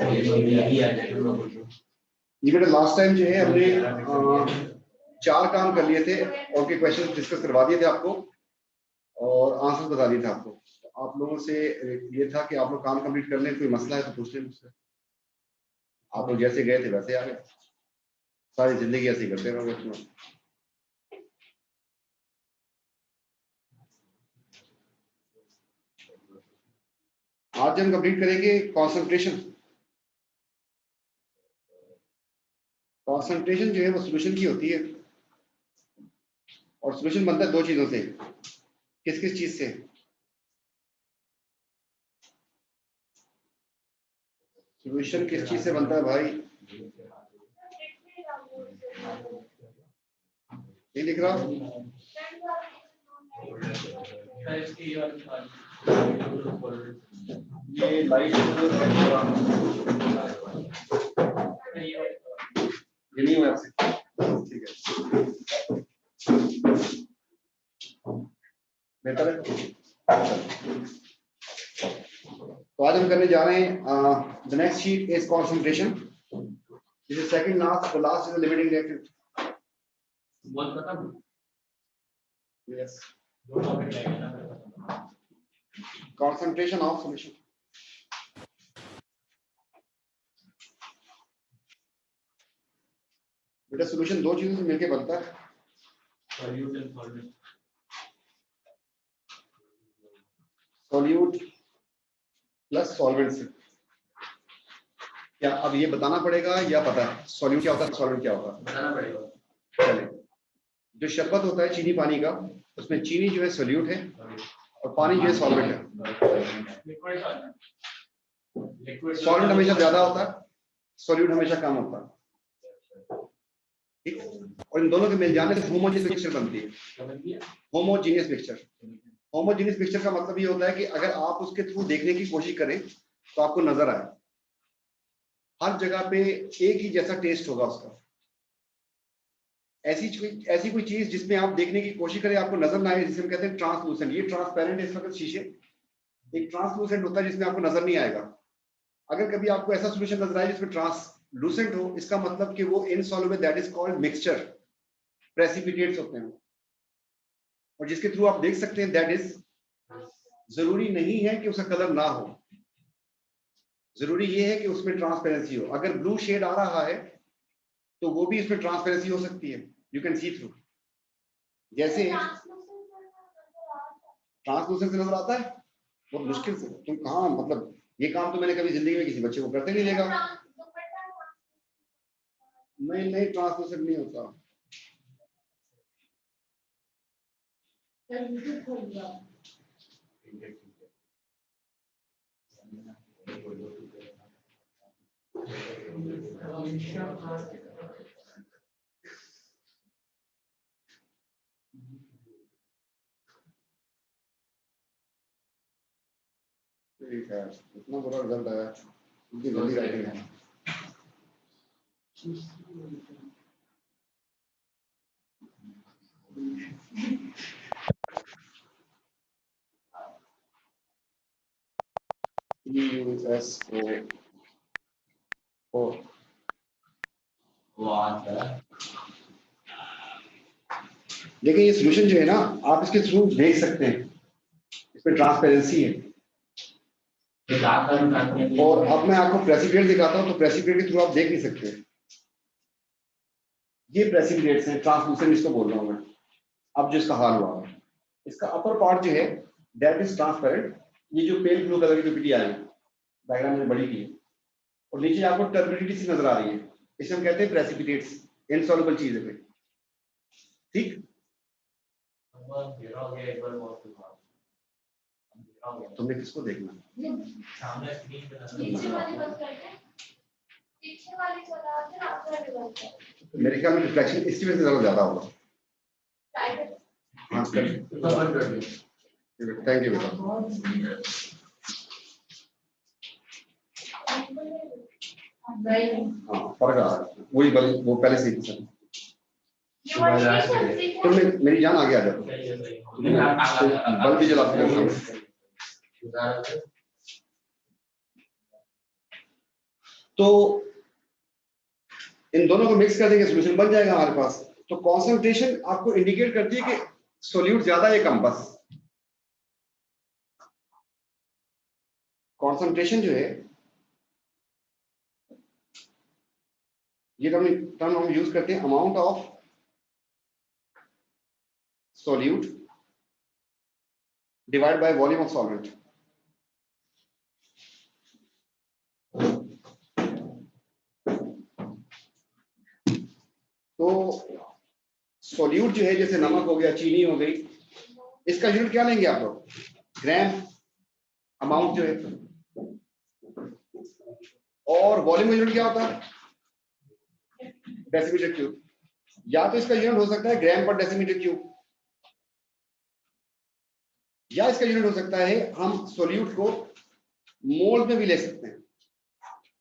ये बेटा last time जो है हमने 4 काम कर लिए थे और के क्वेश्चन डिस्कस करवा दिए थे आपको और आंसर बता दिए थे आपको। तो आप लोगों से ये था कि आप लोग काम कंप्लीट कर लें, कोई मसला है तो पूछ लें मुझसे। आप लोग जैसे गए थे वैसे आ गए, सारी जिंदगी ऐसे ही करते रहोगे। आज हम कंप्लीट करेंगे कंसंट्रेशन। कंसंट्रेशन जो है वो सॉल्यूशन की होती है और सॉल्यूशन बनता है 2 चीजों से। किस किस चीज से? सॉल्यूशन किस चीज से बनता है भाई? ये लिख रहा हूं, ये लाइट ये नहीं हुआ आपसे, ठीक है बेहतर है। तो आज हम करने जा रहे हैं the next sheet is concentration. This is second last, the last is the limiting reactant. बहुत खत्म। Yes, concentration of solution. बेटा सॉल्यूशन 2 चीजों से मिलकर बनता है, solute and solvent. Solute plus solvent से। क्या अब ये बताना पड़ेगा या पता है सॉल्यूट क्या होता है, सॉल्वेंट क्या होता है? बताना पड़ेगा। चलिए, जो शरबत होता है चीनी पानी का, उसमें चीनी जो है सॉल्यूट है और पानी जो है सॉल्वेंट है। सॉल्वेंट हमेशा ज्यादा होता है, सॉल्यूट हमेशा कम होता है, ठीक। और इन दोनों के मिल जाने से होमोजेनियस मिक्सचर बनती है। होमोजेनियस मिक्सचर, होमोजेनियस मिक्सचर का मतलब ये होता है कि अगर आप उसके थ्रू देखने की कोशिश करें तो आपको नजर आए, हर जगह पे एक ही जैसा टेस्ट होगा उसका। ऐसी कोई चीज जिसमें आप देखने की कोशिश करें आपको नजर ना आए, जिसे हम कहते हैं ट्रांसलूसेंट। ये ट्रांसपेरेंट है इस वक्त शीशे, एक ट्रांसलूसेंट होता है जिसमें आपको नजर नहीं आएगा। अगर कभी आपको ऐसा सॉल्यूशन नजर आए जिसमें ट्रांसलूसेंट हो, इसका मतलब कि वो insoluble, that is called mixture, precipitates होते हैं। और जिसके थ्रू आप देख सकते हैं, दैट इज, जरूरी नहीं है कि उसका कलर ना हो, जरूरी ये है कि उसमें ट्रांसपेरेंसी हो। अगर ब्लू शेड आ रहा है तो वो भी इसमें ट्रांसपेरेंसी हो सकती है, यू कैन सी थ्रू। जैसे ट्रांसलूसेंट से नजर आता है बहुत मुश्किल से। तुम कहाँ, मतलब ये काम तो मैंने कभी जिंदगी में किसी बच्चे को करते नहीं देखा। नहीं, ट्रांसलूसेंट नहीं होता। ठीक है, इतना बुरा रिजल्ट आया, उनकी जल्दी राइटिंग है। देखिए ये सॉल्यूशन जो है ना, आप इसके थ्रू देख सकते हैं, इसमें ट्रांसपेरेंसी है। और अब मैं आपको प्रेसिपिटेट दिखाता हूं, तो प्रेसिपिटेट के थ्रू आप देख नहीं सकते। ये प्रेसिपिटेट्स हैं, ट्रांसलूसेंट इसको बोल रहा हूं मैं। अब जो इसका हाल हुआ है, इसका अपर पार्ट जो है दैट इज ट्रांसपेरेंट। ये जो पेल ब्लू कलर की जो पिटी आ रही है, डायग्राम में बड़ी की, और नीचे आपको टर्बिडिटी सी नजर आ रही है, इसे हम कहते हैं प्रेसिपिटेट्स, इनसॉल्युबल चीज है, ठीक। तुमने किसको देखना? सामने स्क्रीन पे मेरे ख्याल में रिफ्लेक्शन इसकी वजह से ज्यादा होगा। हाँ, थैंक यू बेटा। हाँ, फर्क आ रहा है, वही बल वो पहले से ही। तुम मेरी जान आगे आ जाओ, बल्ब भी जलाते हो। तो इन दोनों को मिक्स कर देंगे, सोल्यूशन बन जाएगा हमारे पास। तो कॉन्सेंट्रेशन आपको इंडिकेट करती है कि सोल्यूट ज्यादा है कम, बस। कॉन्सेंट्रेशन जो है, ये टर्म हम यूज करते हैं, amount of solute divide by volume of solvent. तो सोल्यूट जो है, जैसे नमक हो गया, चीनी हो गई, इसका यूनिट क्या लेंगे आप लोग? ग्राम अमाउंट जो है। और वॉल्यूम का यूनिट क्या होता है? Decimetre cube. या तो इसका यूनिट हो सकता है ग्राम पर डेसीमीटर क्यूब, या इसका यूनिट हो सकता है, हम सोल्यूट को मोल में भी ले सकते हैं,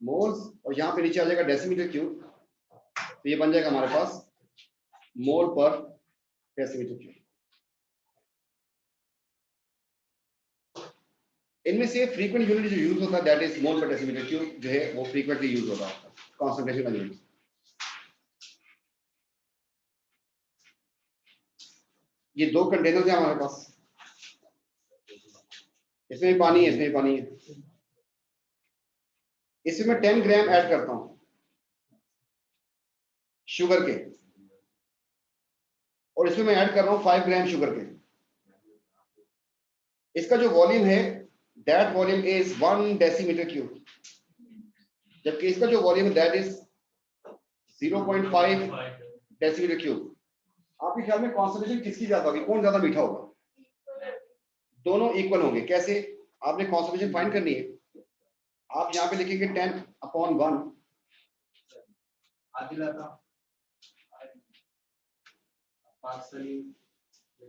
मोल्स, और यहां पे नीचे आ जाएगा डेसीमीटर क्यूब। तो ये बन जाएगा हमारे पास मोल पर डेसीमीटर क्यूब। इनमें से फ्रीक्वेंट यूनिट जो यूज होता है दैट इज मोल पर डेसीमीटर क्यूब, जो है वो फ्रीक्वेंटली यूज होता है कॉन्सेंट्रेशन का यूनिट। ये दो कंटेनर है हमारे पास, इसमें भी पानी है, इसमें भी पानी है। इसमें मैं 10 ग्राम ऐड करता हूं शुगर के, और इसमें मैं ऐड कर रहा हूं 5 ग्राम शुगर के। इसका जो वॉल्यूम है that volume is 1 decimetre cube, जबकि इसका जो वॉल्यूम है दैट इज 0.5 डेसीमीटर क्यूब। आपके ख्याल में कॉन्सेंट्रेशन किसकी ज्यादा होगी, कौन ज्यादा मीठा होगा? दोनों इक्वल होंगे। कैसे? आपने कॉन्सेंट्रेशन फाइंड करनी है, आप यहाँ पे लिखेंगे 10/1।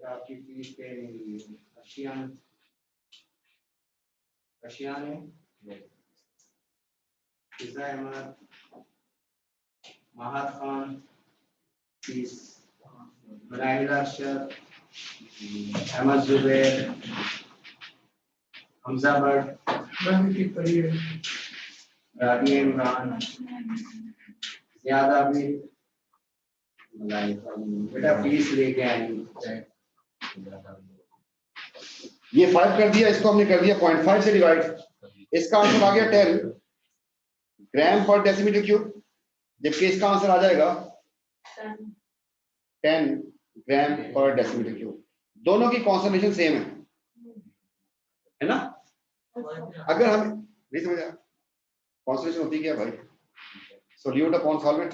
आपकी फीस पे रशियन है, पिज़्ज़ा अहमद, महाद खान, फीस मराइल अरशद, अहमद जुबैर, हमजा भट्ट, राबिया इमरान, ज़ियादा भी बेटा फीस लेके आएंगे। ये 5 कर दिया, इसको हमने कर दिया 0.5 से डिवाइड। इसका आंसर आ गया 10 ग्राम पर डेसीमीटर क्यूब, जबकि इसका आंसर आ जाएगा 10 ग्राम पर डेसीमीटर क्यूब। दोनों की कॉन्सेंट्रेशन सेम है ना? अगर हम नहीं समझा कॉन्सेंट्रेशन होती क्या भाई? Solute upon solvent.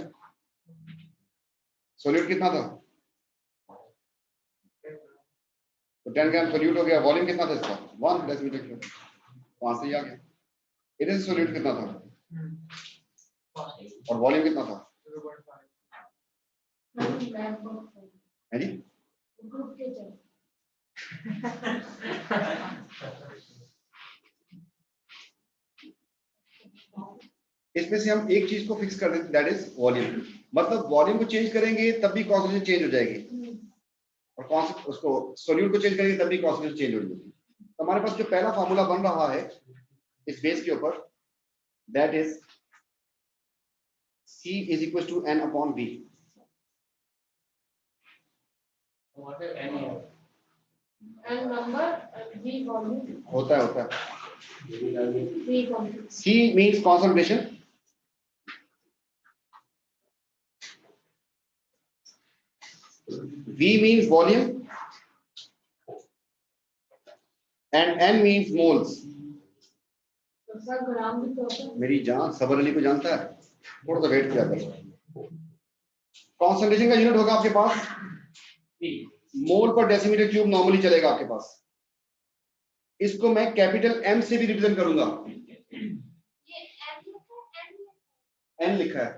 सोल्यूट कितना था? तो 10 ग्राम सोल्यूट हो गया। वॉल्यूम कितना था इसका? 1 डेसीमीटर क्यूब। वहां से ही आ गया। इधर सोल्यूट कितना था और वॉल्यूम कितना था? है जी? इसमें से हम एक चीज को फिक्स कर देते, दैट इज वॉल्यूम। मतलब वॉल्यूम को चेंज करेंगे तब भी कॉन्सेंट्रेशन चेंज हो जाएगी, और उसको सोल्यूट को चेंज करेंगे तब भी कॉन्सेंट्रेशन चेंज हो जाएगी। तो हमारे पास जो पहला फार्मूला बन रहा है इस बेस के ऊपर, that is C is equals to N upon V। N number, V volume. होता है। C means concentration, V means volume, and N means moles। मेरी जान सबर अली को जानता है, थोड़ा सा वेट किया कर। कॉन्सेंट्रेशन का यूनिट होगा आपके पास मोल पर डेसीमीटर क्यूब, नॉर्मली चलेगा आपके पास। इसको मैं कैपिटल M से भी रिप्रेजेंट करूंगा। N लिखा है,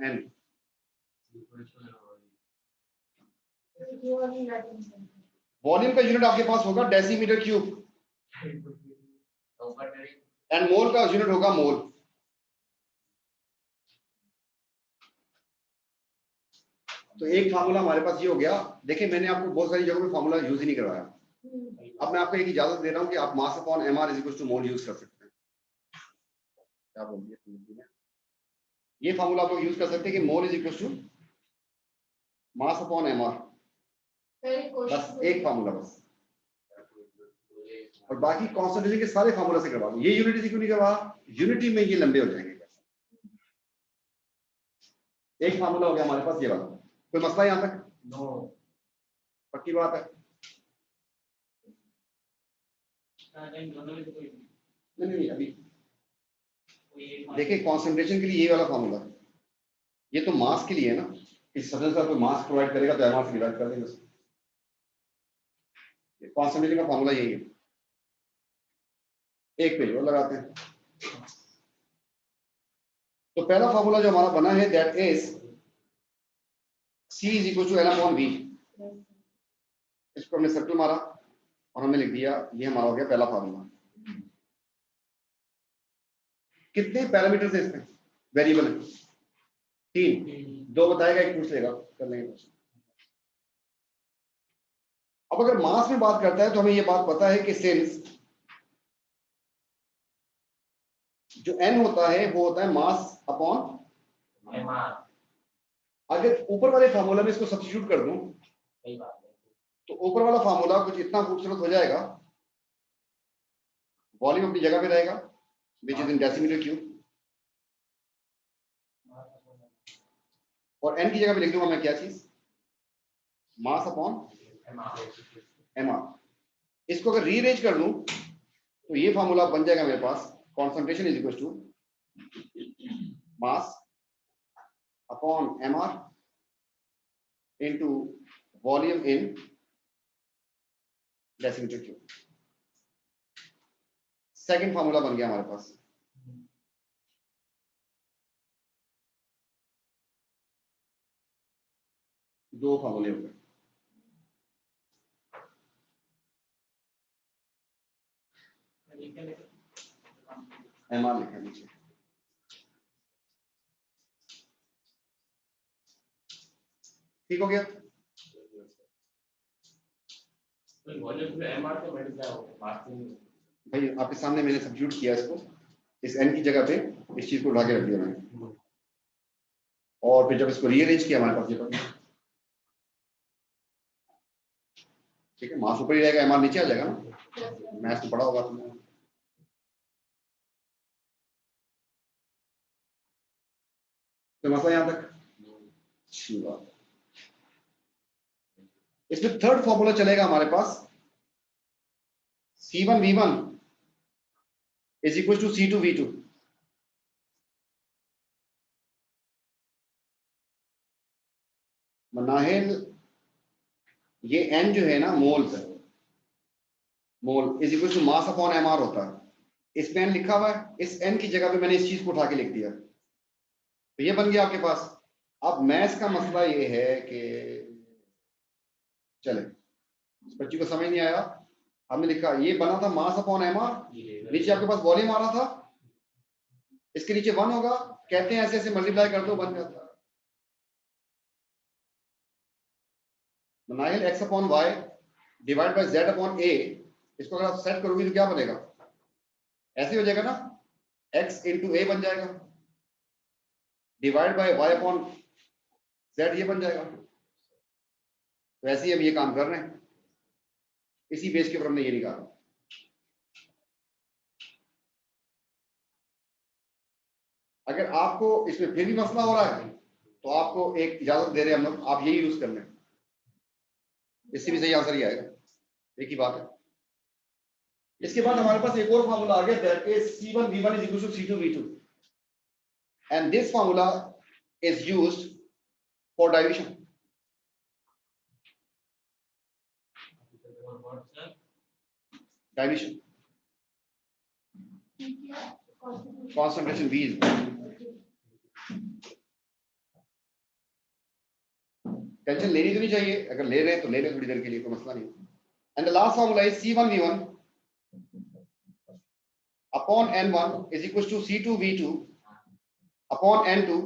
N। वॉल्यूम का यूनिट आपके पास होगा डेसीमीटर क्यूब, एंड मोल का यूनिट होगा मोल। तो एक फार्मूला हमारे पास ये हो गया। देखिए मैंने आपको बहुत सारी जगहों पे फार्मूला यूज ही नहीं करवाया। अब मैं आपको एक इजाजत दे रहा हूं कि आप mass upon MR is equal to mole use कर सकते हैं। क्या बोल दिया, ये फार्मूला आप लोग यूज कर सकते हैं कि mole is equal to mass upon MR, बस एक फार्मूला बस, और बाकी कॉन्सेंट्रेशन के सारे फार्मूला से करवा दो। ये यूनिटी से क्यों नहीं करवा, यूनिटी में ये लंबे हो जाएंगे। एक फार्मूला हो गया हमारे पास ये वाला, कोई मसला यहाँ तक? नो, पक्की बात है? नहीं अभी देखिए, कॉन्सेंट्रेशन के लिए ये वाला फार्मूला, ये तो मास के लिए है ना, इस सब्सटेंस का कोई मास प्रोवाइड करेगा तो एमआर से डिवाइड कर देंगे उसको। कॉन्सेंट्रेशन का फार्मूला यही है। एक पेज और लगाते हैं। तो पहला फार्मूला जो हमारा बना है that is C is equal to L upon V। इसको हमने सर्कल मारा और हमने लिख दिया, ये हमारा हो गया पहला फार्मूला। कितने पैरामीटर्स है इसमें? वेरिएबल है 3, 2 बताएगा, 1 पूछ लेगा, कर लेंगे कुछ। अब अगर मास में बात करता है तो हमें ये बात पता है कि सिंस जो n होता है वो होता है मास अपॉन एमआर। अगर ऊपर वाले फार्मूला में इसको सब्स्टिट्यूट कर दूं सही बात है। तो ऊपर वाला फार्मूला कुछ इतना खूबसूरत हो जाएगा, वॉल्यूम अपनी जगह पे रहेगा which is in decimetre cube, और n की जगह पे लिख दूंगा मैं क्या चीज, मास अपॉन एमआर। इसको अगर रीअरेंज कर दूं तो ये फार्मूला बन जाएगा मेरे पास, concentration is equal to mass upon MR into volume in decimetre cube. Second formula बन गया हमारे पास। दो फार्मूले हो गए। एमआर लिखा नीचे। ठीक हो गया? भाई आपके सामने मैंने सब्स्टिट्यूट किया इसको, इस n की जगह पे इस चीज को उठा के रख दिया मैंने, और फिर जब इसको रीअरेंज किया हमारे पास ये बन गया। ठीक है, मास ऊपर ही रहेगा, एमआर नीचे आ जाएगा ना, मैथ्स तो पढ़ा होगा तुमने। तो मसला यहां तक अच्छी बात। इसमें थर्ड फॉर्मूला चलेगा हमारे पास, C1V1 is equal to C2V2। Manahil ये n जो है ना मोल है, mole is equal to mass upon MR होता है। इसमें n लिखा हुआ है, इस n की जगह पे मैंने इस चीज को उठा के लिख दिया, तो ये बन गया आपके पास। अब मैथ्स का मसला ये है कि चले इस बच्ची को समझ नहीं आया, हमने लिखा ये बना था मास अपॉन एमआर, नीचे आपके पास वॉल्यूम आ रहा था, इसके नीचे 1 होगा, कहते हैं ऐसे ऐसे मल्टीप्लाई कर दो बन जाता है। Nile x upon y divide by z upon a, इसको अगर आप सेट करोगे तो क्या बनेगा, ऐसे हो जाएगा ना, x इंटू a बन जाएगा, divide by y upon z ये बन जाएगा। तो ऐसे ही हम ये काम कर रहे हैं, इसी बेस के ऊपर हमने ये निकाला। अगर आपको इसमें फिर भी मसला हो रहा है तो आपको एक इजाजत दे रहे हैं हम लोग, आप यही यूज कर लें, इससे भी सही आंसर ही आएगा, एक ही बात है। इसके बाद हमारे पास एक और फार्मूला आ गया that is C1V1 is equal to C2V2 and this formula is used for dilution। dilution concentration V is tension लेनी तो नहीं चाहिए, अगर ले रहे हैं तो ले लें थोड़ी देर के लिए, कोई मसला नहीं। And the last formula is C1V1 upon N1 is equal to C2V2 upon N2,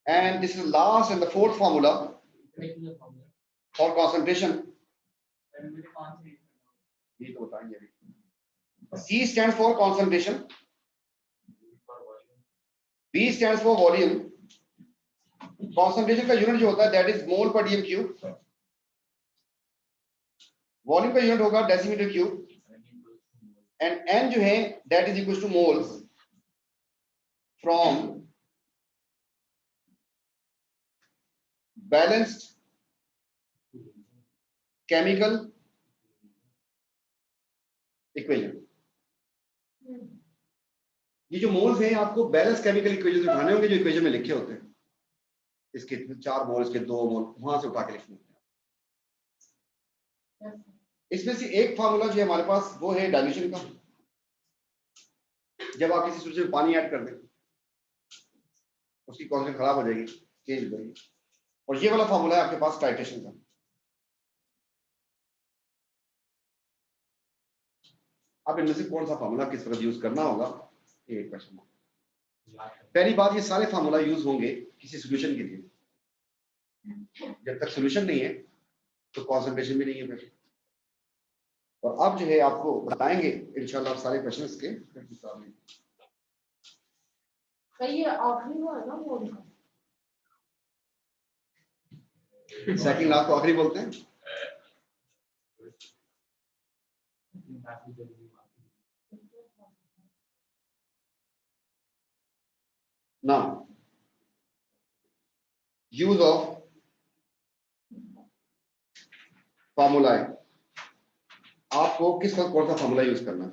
and this is the last and the fourth formula for concentration। ये तो बताएंगे अभी। C stands for concentration V stands for volume, concentration का unit जो होता है that is mole पर DM cube, volume का यूनिट होगा डेसीमीटर क्यूब, एंड N जो है that is equal two moles from balanced chemical equation. ये जो मोल्स हैं आपको बैलेंस केमिकल इक्वेशन उठाने होंगे जो इक्वेशन में लिखे होते हैं, इसके 4 मोल, इसके 2 मोल, वहां से उठा के लिखने होते हैं। इसमें से एक फार्मूला जो है हमारे पास वो है डाइल्यूशन का। जब आप किसी सॉल्यूशन में पानी ऐड कर दें उसकी कॉन्सेंट्रेशन खराब हो जाएगी, चेंज हो जाएगी। और ये वाला फार्मूला है आपके पास टाइट्रेशन का। अब इनमें से कौन सा फार्मूला किस तरह यूज करना होगा, ये क्वेश्चन। पहली बात, ये सारे फार्मूला यूज होंगे किसी सॉल्यूशन के लिए। जब तक सॉल्यूशन नहीं है तो कॉन्सेंट्रेशन भी नहीं है फिर। और अब जो है आपको बताएंगे इंशाल्लाह सारे क्वेश्चंस के हिसाब में। ये आखिरी हुआ है ना मोल का? सेकंड लास्ट को आखिरी बोलते हैं। Now, use of formula। आपको किस वक्त कौन सा फॉर्मूला यूज करना है?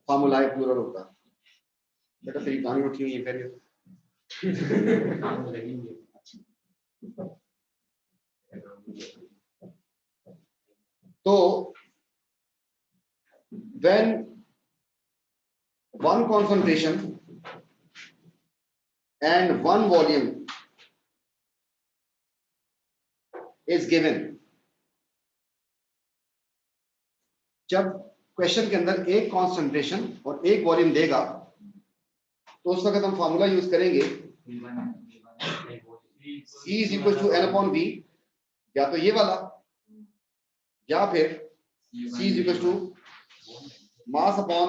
फॉर्मूला प्लूरल होता है। बेटा तेरी कहानी उठी हुई है फिर। तो when one concentration and one volume is given, जब क्वेश्चन के अंदर एक कॉन्सेंट्रेशन और एक वॉल्यूम देगा तो उस वक्त हम फॉर्मूला यूज करेंगे C is equal to N upon V, या तो ये वाला या फिर C is equal to mass upon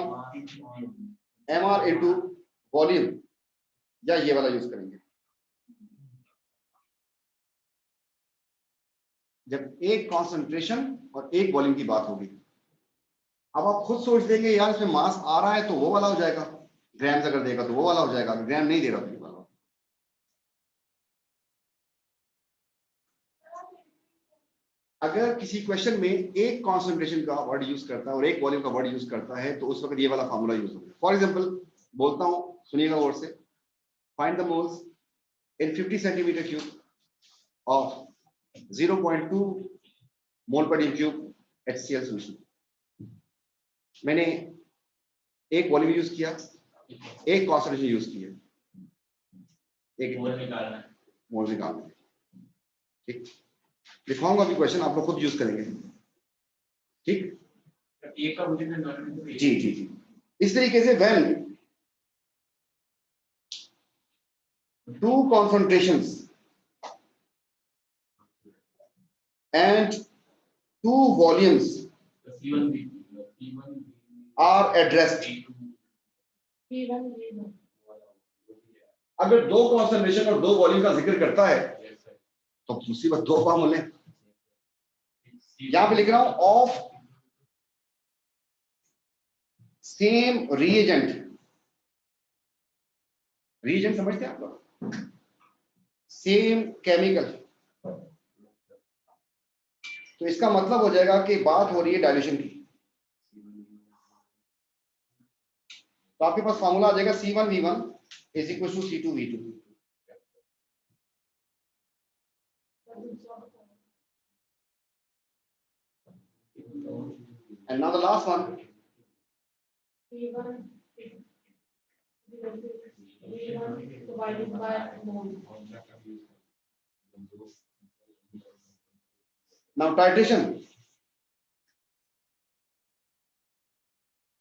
mr into volume, या ये वाला यूज करेंगे। जब एक कॉन्सेंट्रेशन और एक वॉल्यूम की बात होगी। अब आप खुद सोच देंगे यार इसमें मास आ रहा है तो वो वाला हो जाएगा, ग्राम्स अगर देगा तो वो वाला हो जाएगा, ग्राम नहीं दे रहा तो ये वाला। अगर किसी क्वेश्चन में एक कॉन्सेंट्रेशन का वर्ड यूज करता है और एक वॉल्यूम का वर्ड यूज करता है तो उस वक्त ये वाला फॉर्मूला यूज होगा। फॉर एग्जांपल बोलता हूं, सुनिएगा गौर से। Find the moles in 50 centimetre cube of 0.2 मोल पर क्यूब HCl सॉल्यूशन। मैंने एक वॉल्यूम यूज किया, एक कॉन्सेंट्रेशन यूज किया, एक मोल निकालना है। ठीक, लिखवाऊंगा अभी क्वेश्चन, आप लोग खुद यूज करेंगे। ठीक, एक का जी जी जी। इस तरीके से when two concentrations and two volumes are addressed. अगर दो कॉन्सेंट्रेशन और दो वॉल्यूम का जिक्र करता है तो मुसीबत दो फॉर्मूले। यहां पे लिख रहा हूं ऑफ सेम रिएजेंट। रिएजेंट समझते हैं आप लोग? Same chemical. तो इसका मतलब हो जाएगा कि बात हो रही है डाइल्यूशन की। तो आपके पास फॉर्मूला आ जाएगा C1V1 is equal to C2V2। And now the last one, V1 divided by mole. now titration।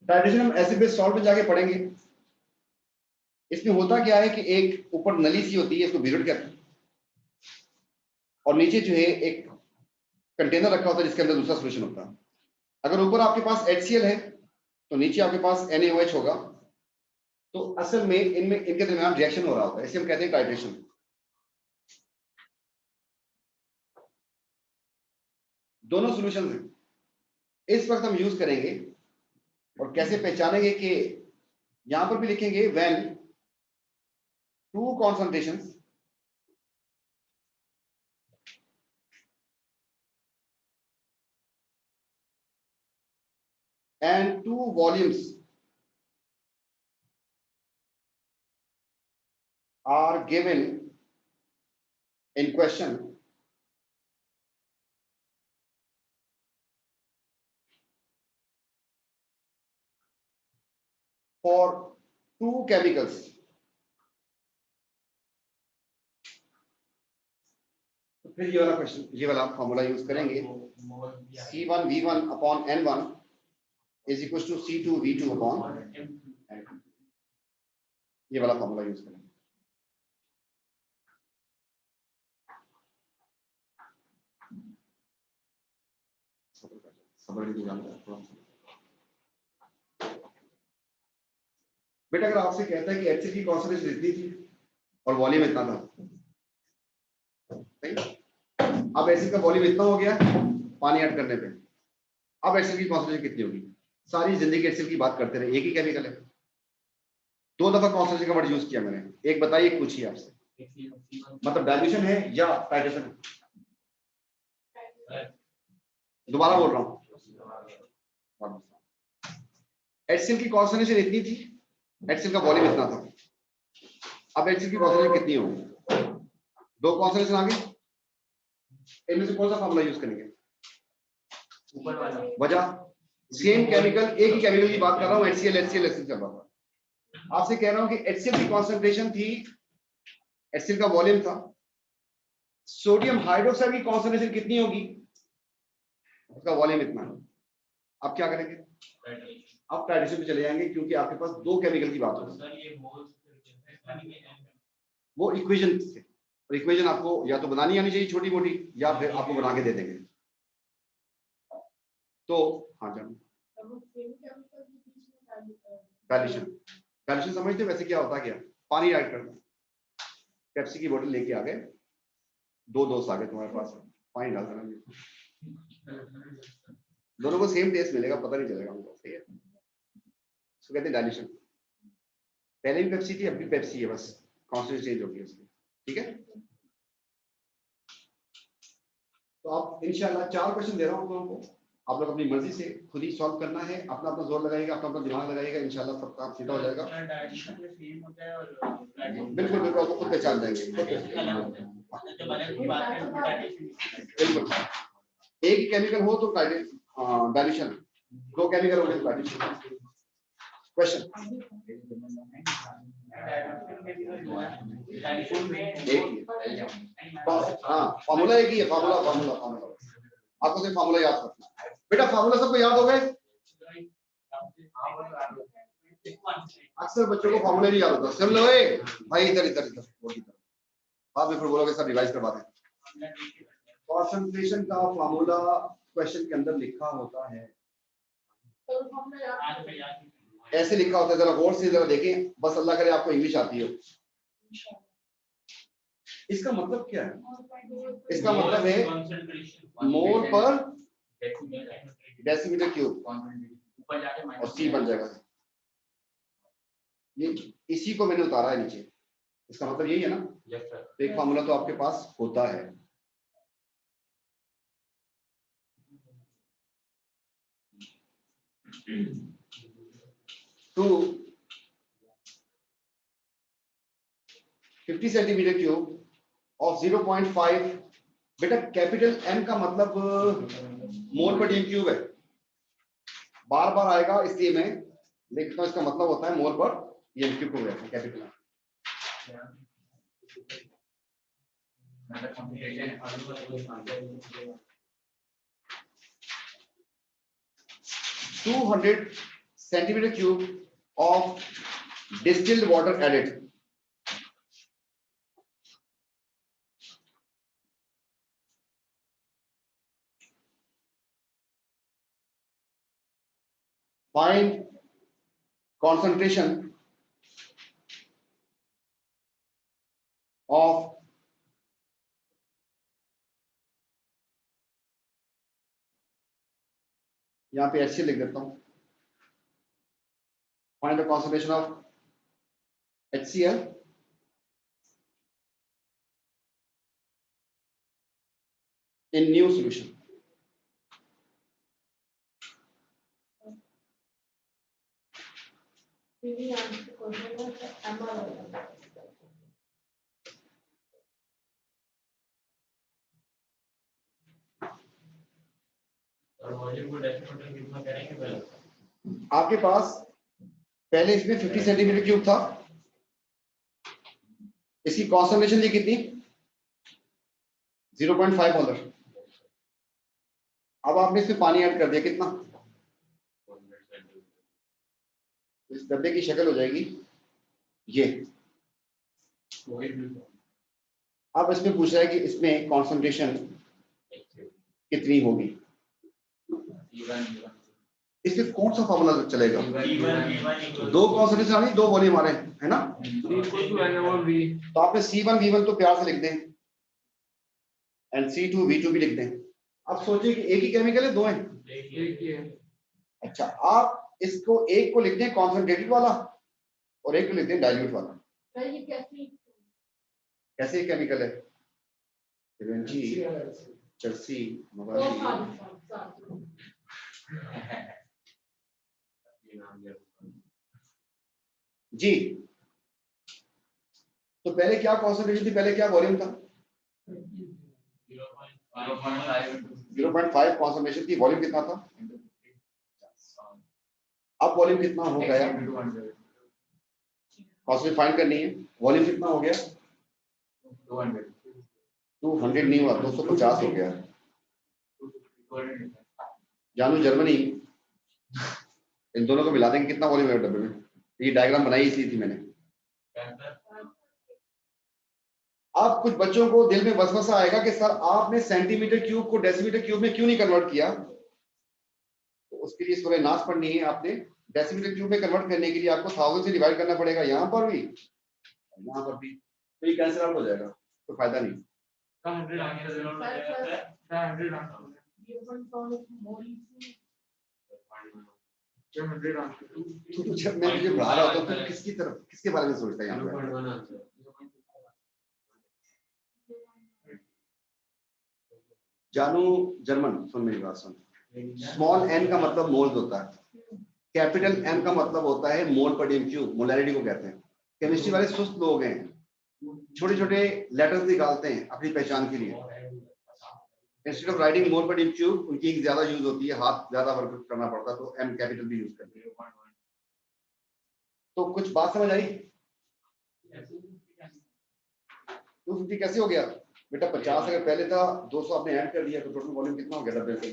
Titration हम एसिड बेस सॉल्ट में जाके पढ़ेंगे। इसमें होता क्या है कि एक ऊपर नली सी होती है, इसको बिरड कहते हैं, और नीचे जो है एक कंटेनर रखा होता है जिसके अंदर दूसरा सॉल्यूशन होता है। अगर ऊपर आपके पास HCl है तो नीचे आपके पास NaOH होगा। तो असल में इनमें इनके दरमियान रिएक्शन हो रहा होता है, इसे हम कहते हैं टाइट्रेशन। दोनों सॉल्यूशंस हैं, इस वक्त हम यूज करेंगे। और कैसे पहचानेंगे कि यहां पर भी लिखेंगे when two concentrations and two volumes are given in question, for two chemicals, तो फिर ये वाला क्वेश्चन, ये वाला फॉर्मूला यूज करेंगे। C1V1 upon N1 is equals to C2V2 upon N2। ये वाला फॉर्मूला यूज करेंगे। बेटा अगर आपसे कहता है कि HCl की कॉन्सेंट्रेशन इतनी थी और वॉल्यूम इतना था, अब HCl का वॉल्यूम इतना हो गया पानी ऐड करने पे, अब HCl की कॉन्सेंट्रेशन कितनी होगी? सारी जिंदगी HCl की बात करते रहे, एक ही केमिकल है, 2 दफा कॉन्सेंट्रेशन का वर्ड यूज किया मैंने। एक बताइए, एक पूछिए आपसे, मतलब डाइल्यूशन है या टाइट्रेशन है? दोबारा बोल रहा हूँ, HCl की कॉन्सेंट्रेशन इतनी थी, HCl का वॉल्यूम इतना था, अब HCl की कॉन्सेंट्रेशन कितनी होगी? 2 कॉन्सेंट्रेशन आ गए, इनमें से कौन सा फॉर्मूला यूज करेंगे? ऊपर वाला। वजह सेम केमिकल, एक ही केमिकल की बात कर रहा हूँ, HCl चल रहा था। आपसे कह रहा हूं कि HCl की कॉन्सेंट्रेशन थी, HCl का वॉल्यूम था, सोडियम हाइड्रोक्साइड की कॉन्सेंट्रेशन कितनी होगी? उसका वॉल्यूम इतना है। आप क्या करेंगे? आप टाइट्रेशन पे चले जाएंगे, क्योंकि आपके पास 2 केमिकल की बात होगी। वो इक्वेशन से, और इक्वेशन आपको या तो बनानी आनी चाहिए छोटी मोटी, या फिर आपको बना के दे देंगे। तो हाँ जान, डाइल्यूशन समझते हो? वैसे क्या होता है, क्या पानी ऐड करना, पेप्सी की बोतल लेके आ गए, 2 दोस्त आ गए तुम्हारे पास, पानी डाल देना, दोनों को सेम टेस्ट मिलेगा, पता नहीं चलेगा उनको, सही है? इसको कहते हैं डाइल्यूशन। पहले भी पेप्सी थी, अब भी पेप्सी है, बस कॉन्सेंट्रेशन चेंज होगी उसकी, ठीक है? तो आप इंशाल्लाह 4 क्वेश्चन दे रहा हूँ आपको, आप लोग अपनी मर्जी से खुद ही सॉल्व करना है, अपना अपना जोर लगाइएगा, अपना अपना दिमाग लगाइएगा, इंशाल्लाह सब काम सीधा हो जाएगा। बिल्कुल बिल्कुल, आपको खुद पहचान जाएंगे, बिल्कुल। एक ही केमिकल हो तो डाइल्यूशन, 2 केमिकल हो तो डाइल्यूशन। क्वेश्चन हाँ, फॉर्मूला एक ही है, फॉर्मूला आपको सिर्फ फॉर्मूला याद रखना है। बेटा फॉर्मूला सबको याद हो गए? अक्सर बच्चों को फॉर्मूला नहीं याद होता। सुन लो भाई, इधर इधर इधर, आप भी फिर बोलोगे सर रिवाइज करवा दें। कॉन्सेंट्रेशन का फॉर्मूला क्वेश्चन के अंदर लिखा होता है, ऐसे लिखा होता है, जरा गौर से जरा देखें, बस अल्लाह करे आपको इंग्लिश आती हो। इसका मतलब क्या है? इसका मतलब है मोल पर डेसीमीटर क्यूब, और सी बन जाएगा। ये इसी को मैंने उतारा है नीचे, इसका मतलब यही है ना? तो एक फॉर्मूला तो आपके पास होता है। टू 50 सेंटीमीटर क्यूब ऑफ 0.5, बेटा कैपिटल M का मतलब मोल पर डी क्यूब है, बार बार आएगा इसलिए मैं लिखता हूं, इसका मतलब होता है मोल पर डी क्यूब हो गया capital. $200 centimeter cube of distilled water added. Find concentration of यहाँ पे HCl लिख देता हूं, find the concentration of HCl in new solution. PV answer question है MR और वॉल्यूम को डेसिमीटर कितना करेंगे पहले? आपके पास पहले इसमें 50 सेंटीमीटर क्यूब था, इसकी कॉन्सेंट्रेशन थी कितनी? 0.5 मोलर। अब आपने इसमें पानी ऐड कर दिया, कितना? इस डब्बे की शक्ल हो जाएगी ये। अब इसमें पूछ रहा है कि इसमें कॉन्सेंट्रेशन कितनी होगी। इसमें कौन सा फॉर्मूला चलेगा? दो कॉन्सेंट्रेशन आ रही, दो वॉल्यूम आ रहे हैं, है ना? तो आपने C1 V1 तो प्यार से लिख दें, एंड C2 V2 भी लिख दें। अब सोचिए कि एक ही केमिकल है, दो हैं? एक ही है। अच्छा, आप इसको एक को लिखते हैं कॉन्सेंट्रेटेड वाला और एक को लिखते हैं डाइल्यूट वाला। ये कैसे केमिकल है? चर्सी, जी। तो पहले क्या कॉन्सेंट्रेशन थी, पहले क्या वॉल्यूम था? 0.5 कॉन्सेंट्रेशन थी, वॉल्यूम कितना था? अब वॉल्यूम कितना हो गया? कॉन्सेंट्रेशन फाइंड करनी है, वॉल्यूम कितना हो गया? 200 नहीं हुआ, 250 हो गया। जानू जर्मनी, इन दोनों को मिला देंगे, कितना वॉल्यूम है डब्बे में? ये डायग्राम बनाई इसलिए थी मैंने। अब कुछ बच्चों को दिल में वसवसा आएगा कि सर आपने सेंटीमीटर क्यूब को डेसीमीटर क्यूब में क्यों नहीं कन्वर्ट किया? तो उसके लिए सूरह नास पढ़नी है आपने। डेसीमीटर क्यूब में कन्वर्ट करने के लिए आपको 1000 से डिवाइड करना पड़ेगा, यहाँ पर भी यहाँ पर भी, तो ये कैंसिल आउट हो जाएगा, तो फायदा नहीं। तो जब मैं तुझे पढ़ा रहा होता तो किसकी तरफ, किसके बारे में सोचता है यहाँ पे? जानू जर्मन, सुन मेरी बात सुन। स्मॉल n का मतलब मोल्स होता है, कैपिटल M का मतलब होता है मोल पर डीएम क्यूब, मोलैरिटी को कहते हैं। केमिस्ट्री वाले सुस्त लोग हैं, छोटे छोटे लेटर्स निकालते हैं अपनी पहचान के लिए। इंस्टेड ऑफ राइटिंग मोल पर डीएम क्यूब, उनकी इंक ज्यादा यूज होती है, हाथ ज्यादा वर्क करना पड़ता है, तो M कैपिटल भी यूज करते हैं। तो कुछ बात समझ आई? 250 कैसे हो गया बेटा? 50 अगर पहले था, 200 आपने ऐड कर दिया, तो टोटल वॉल्यूम कितना हो गया डब्बे से?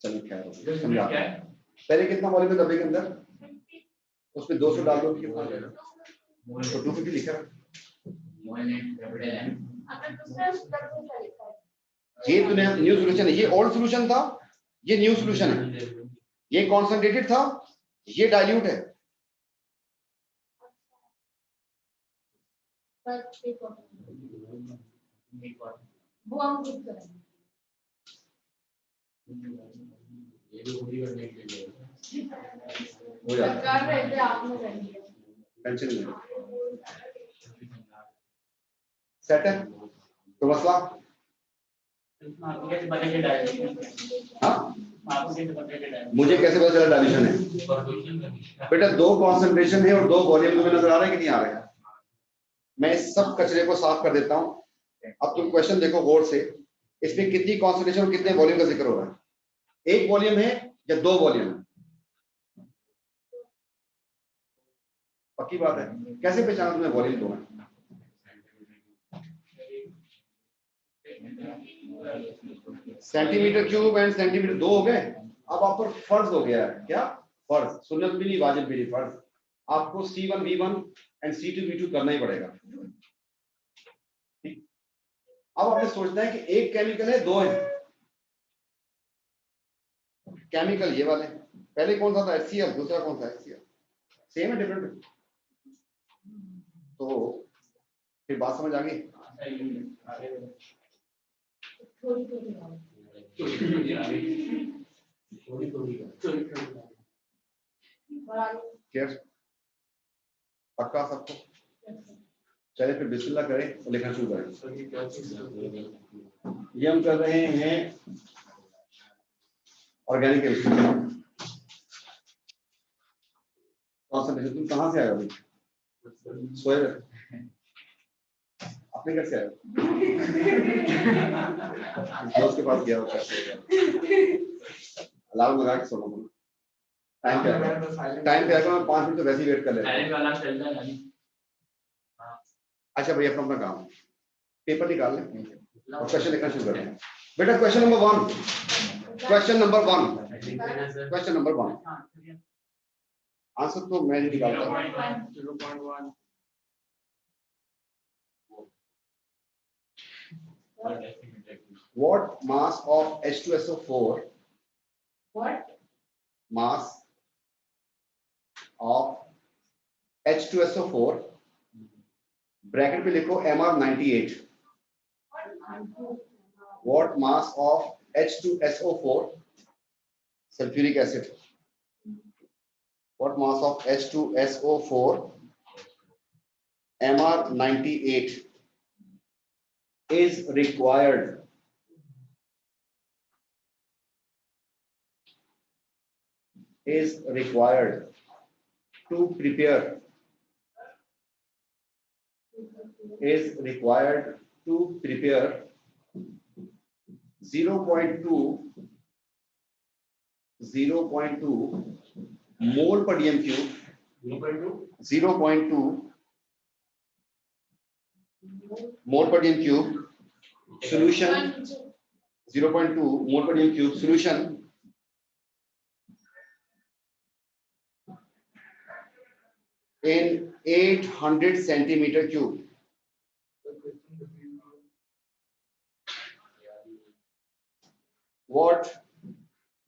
चलो खैर समझा। पहले कितना वॉल्यूम है डब्बे के अंदर? उसमें 200 डाल दो, कितना हो जाएगा? तो 250 लिखा। ये तो न्यू सॉल्यूशन है, ये ओल्ड सॉल्यूशन था, ये न्यू सॉल्यूशन है। ये कॉन्सेंट्रेटेड था, ये डाइल्यूट है। वो हम खुद करेंगे। हो जाता है, आपने कर दिया, टेंशन नहीं। सेट है तो मसला। हाँ, मुझे कैसे पता चला डाइल्यूशन है? बेटा दो कॉन्सेंट्रेशन है और दो वॉल्यूम तुम्हें नजर आ रहे हैं कि नहीं आ रहे हैं? मैं इस सब कचरे को साफ कर देता हूं। अब तुम क्वेश्चन देखो गौर से, इसमें कितनी कॉन्सेंट्रेशन और कितने वॉल्यूम का जिक्र हो रहा है? एक वॉल्यूम है या दो वॉल्यूम है? पक्की बात है, कैसे पहचाना तुम्हें वॉल्यूम दो है? सेंटीमीटर क्यूब एंड सेंटीमीटर दो हो गए। अब आप पर फर्ज हो गया है, क्या फर्ज? सुन्नत भी नहीं, वाजिब भी नहीं, फर्ज। आपको C1 V1 and C2 V2 करना ही पड़ेगा। अब आपने सोचना है कि एक केमिकल है, दो है, केमिकल ये वाले, पहले कौन सा था HCl, दूसरा कौन सा HCl, सेम है डिफरेंट? तो फिर बात समझ आ गई? थोड़ी थोड़ी आओ। और आगे क्लियर? पक्का सबको? चलिए फिर बिस्मिल्लाह करें और लिखना शुरू करें। ये हम कर रहे हैं ऑर्गेनिक केमिस्ट्री। कॉन्सेंट्रेशन, तुम कहाँ से आए हो अभी? सोए हुए? अपने घर से आए हो? दोस्त के पास गया हो क्या? अलार्म लगा के सोना बोलो। टाइम पे आएगा, मैं 5 मिनट तो वैसे ही वेट कर लेता हूँ। अच्छा भाई, अपना अपना काम, पेपर निकाल लें और क्वेश्चन लिखना शुरू करें। बेटा question number 1, question number 1, question number 1 answer तो मैं नहीं निकालता। 0.1 What mass of H2SO4, what? mass of H2SO4 bracket पे लिखो MR98, what mass of H2SO4 sulfuric acid, what mass of H2SO4 MR98 is required to prepare 0.2 mole per dm cube, 0.2 mole per dm cube solution, 0.2 mole per dm cube solution in 800 centimeter cube. What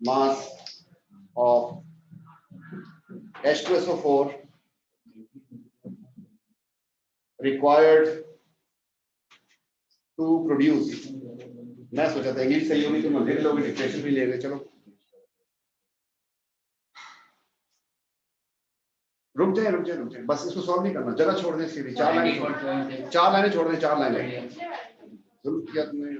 mass of H2SO4 required to produce? मैं सोचा था English सही होगी तो मैं लिख लोगे, dictation भी ले रहे। चलो रुक जाए बस इसको सॉल्व नहीं करना, जगह छोड़ दें इसके लिए। 4 लाइनें छोड़ दें, 4 लाइनें जरूर किया तुमने।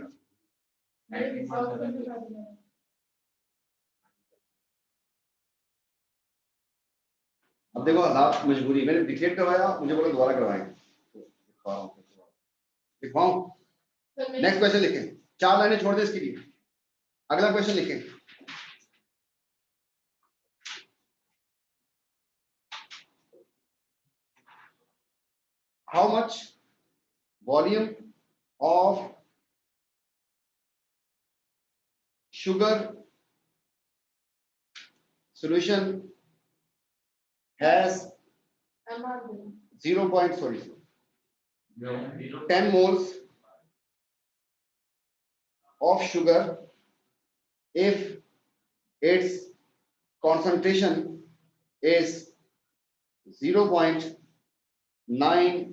अब देखो हालात मजबूरी, मैंने डिक्लेयर करवाया, मुझे बोला दोबारा करवाएंगे, लिखवाऊं? नेक्स्ट क्वेश्चन लिखें, 4 लाइनें छोड़ दें इसके लिए। अगला क्वेश्चन लिखें, how much volume of sugar solution has 10 moles of sugar if its concentration is 0.9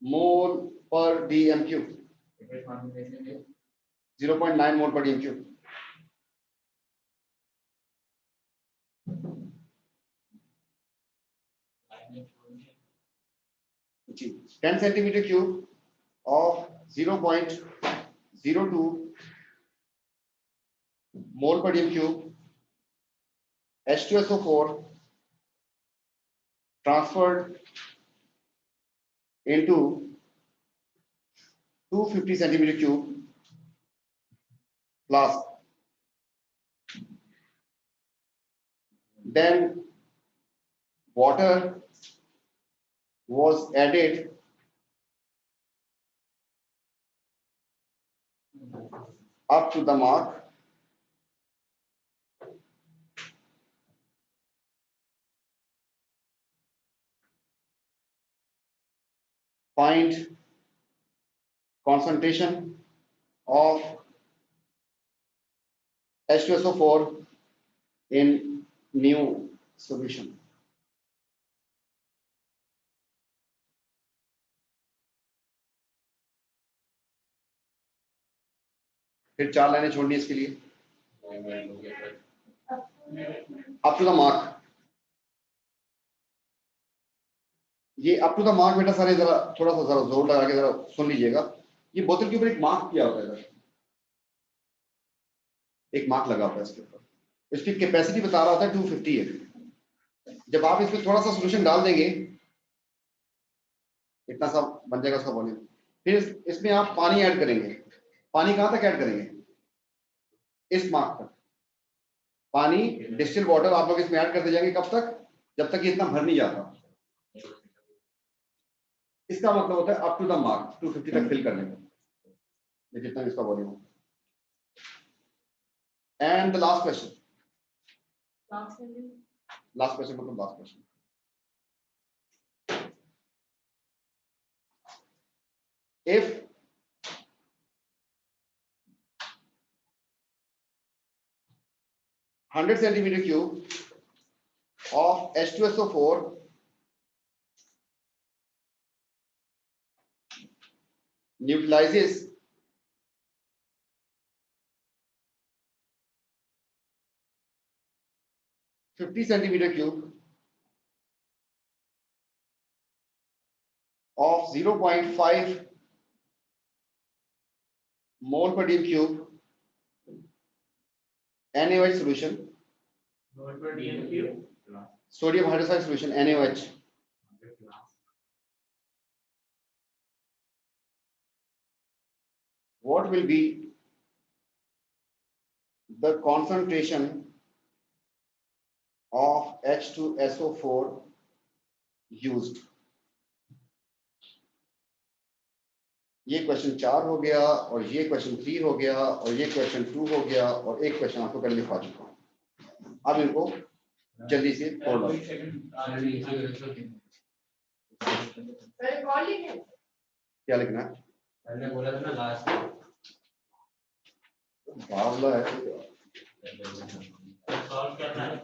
mole per dm cube, 0.9 mole per dm cube. Ji, 10 centimeter cube of 0.02 mole per dm cube H2SO4 transferred into 250 centimeter cube flask. Then water was added up to the mark. Find concentration of H2SO4 in new solution. फिर 4 लाइनें छोड़नी है इसके लिए. Up to the mark. ये up to the mark बेटा सारे जरा थोड़ा सा जरा जोर लगा के जरा सुन लीजिएगा. ये बोतल के ऊपर एक मार्क किया होता है इधर, एक मार्क लगा होता है इसके ऊपर. इसकी कैपेसिटी बता रहा होता है 250 है. जब आप इसमें थोड़ा सा सोल्यूशन डाल देंगे इतना सा बन जाएगा उसका वॉल्यूम. फिर इसमें आप पानी ऐड करेंगे. पानी कहां तक ऐड करेंगे? इस मार्क तक. पानी डिस्टिल वाटर आप लोग इसमें ऐड करते जाएंगे. कब तक? जब तक ये इतना भर नहीं जाता. इसका मतलब होता है अप टू द मार्क 250 तक फिल करने का. ये कितना इसका volume. And the last question. Last question मतलब last question. if hundred centimeter cube of H2SO4 neutralizes 50 centimeter cube of 0.5 mole per dm cube NaOH solution, sodium hydroxide solution NaOH, what will be the concentration of H2SO4 used? ये question 4 हो गया और ये question 3 हो गया और ये question 2 हो गया और एक क्वेश्चन आपको पहले लिखवा चुका हूं. अब इनको जल्दी से खोल लो. क्या लिखना है? मैंने बोला था ना लास्ट बावला है. सॉल्व करना है.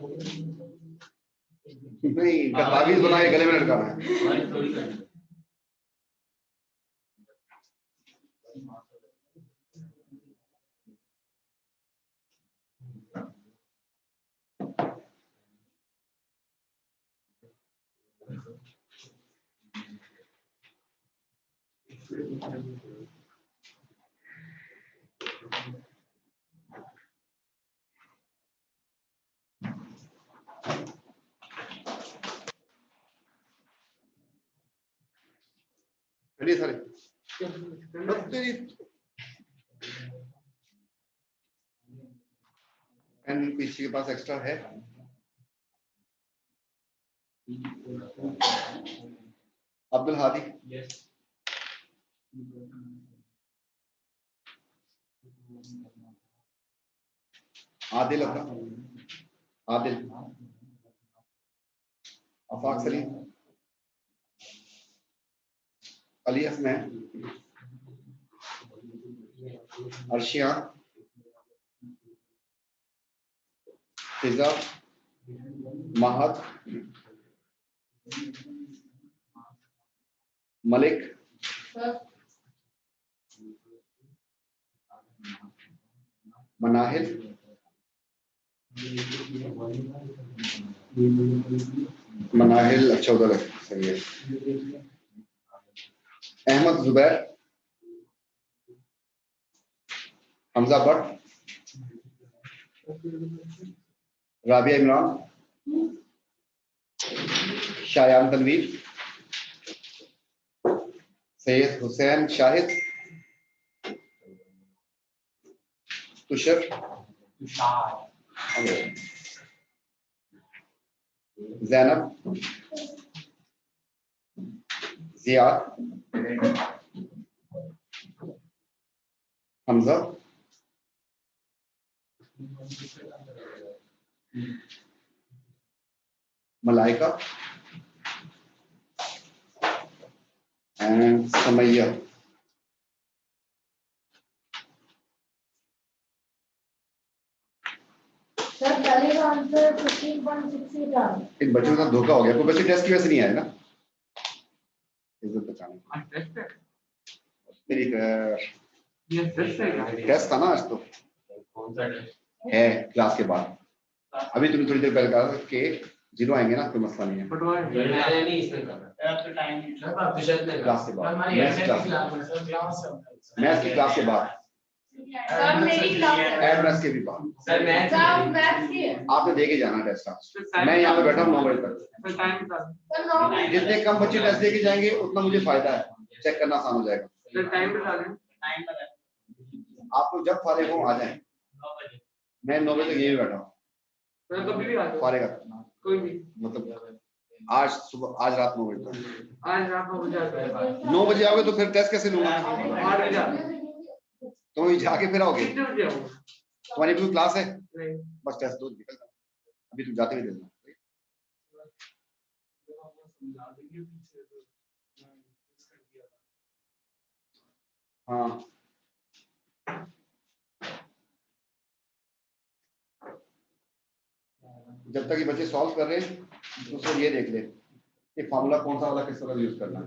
नहीं, इनका ताबीज बना के गले में लटकाना है. रेडी सारे? पेन किसी के पास एक्स्ट्रा है? अब्दुल हादी. यस. आदिल अब्दा. आदिल. अफाक सलीम. अली हसनैन. अर्शिया. फिजा. महद. मलिक. मनाहिल. मनाहिल अच्छा उधर है. सही है. अहमद जुबैर. हमजा भट्ट. राबिया इमरान. शायान तनवीर. सैयद हुसैन शाहिद. तुषर. जैनब. जियाद. हमजा. मलाइका एंड समैया. सर पहले का आंसर 15.68 था। इन बच्चों का धोखा हो गया, कोई बच्चे टेस्ट की वजह से नहीं आए ना, इज्जत बचाने टेस्ट है मेरी ये टेस्ट है क्या टेस्ट था ना आज तो कौन सा टेस्ट है क्लास के बाद, अभी तुमने थोड़ी देर पहले कहा कि 0 आएंगे ना, कोई मसला नहीं है, पटवारी मैंने नहीं इसमें करना अब तो टाइम नहीं सर आप विशद में क्लास के बाद हमारी मैथ्स एडमिट क्लास क्लास में क्लास मैथ्स की क्लास के बाद सर मेरी क्लास है। एड मैथ्स के भी बाद सर मैथ्स सर मैथ्स की है। आपने दे के जाना टेस्ट आज, मैं यहाँ पे बैठा हूँ 9 बजे तक, फिर टाइम बता सर 9 बजे। जितने कम बच्चे टेस्ट दे के जाएंगे उतना मुझे फायदा है, चेक करना आसान हो जाएगा। फिर टाइम बता दें टाइम पर आप लोग जब फारिग हो आ जाएं, 9 बजे मैं 9 बजे तक यहीं बैठा हूँ मैं कभी भी आ जाऊँ फारिग, कोई भी मतलब आज सुबह आज रात 9 बजे तक। आज रात 9 बजे आता है 9 बजे आओगे तो फिर टेस्ट कैसे लूंगा, 8 बजे आता है तो वही जाके फिर आओगे, कितने बजे आऊँ तुम्हारी भी क्लास है, नहीं बस टेस्ट दो निकल जाओ, अभी तुम जाते हुए दे देना। हाँ जब तक ये बच्चे सॉल्व कर रहे हैं तो उसको ये देख ले कि फॉर्मूला कौन सा वाला किस वक्त यूज करना है।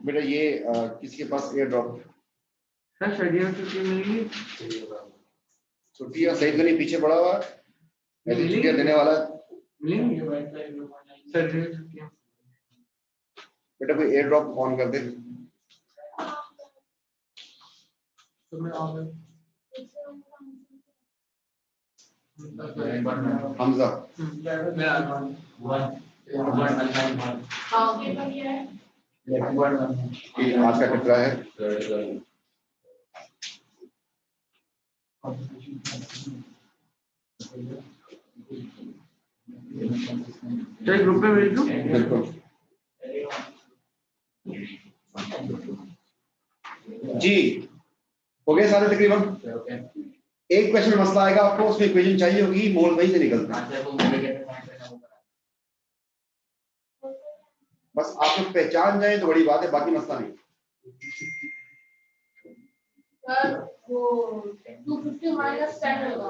बेटा ये किसी के पास एयर ड्रॉप सर शेड्यूल छुट्टी मिलेगी छुट्टी या सही तो नहीं पीछे पड़ा हुआ है, ऐसी छुट्टियां देने वाला है। मिलेंगी सर छुट्टियाँ बेटा कोई एयर ड्रॉप ऑन कर दे, तो मैं आ हमजा मैं आ रहा हूँ हाँ पेपर ये है। कि आज का खतरा है। तो एक ग्रुप में भेज दूँ बिल्कुल जी, हो गए सारे तकरीबन। एक क्वेश्चन मसला आएगा आपको, उसमें इक्वेशन चाहिए होगी, मोल वहीं से निकलता है, बस आप लोग पहचान जाए तो बड़ी बात है, बाकी मसला नहीं। सर वो 250 माइनस 10 होगा,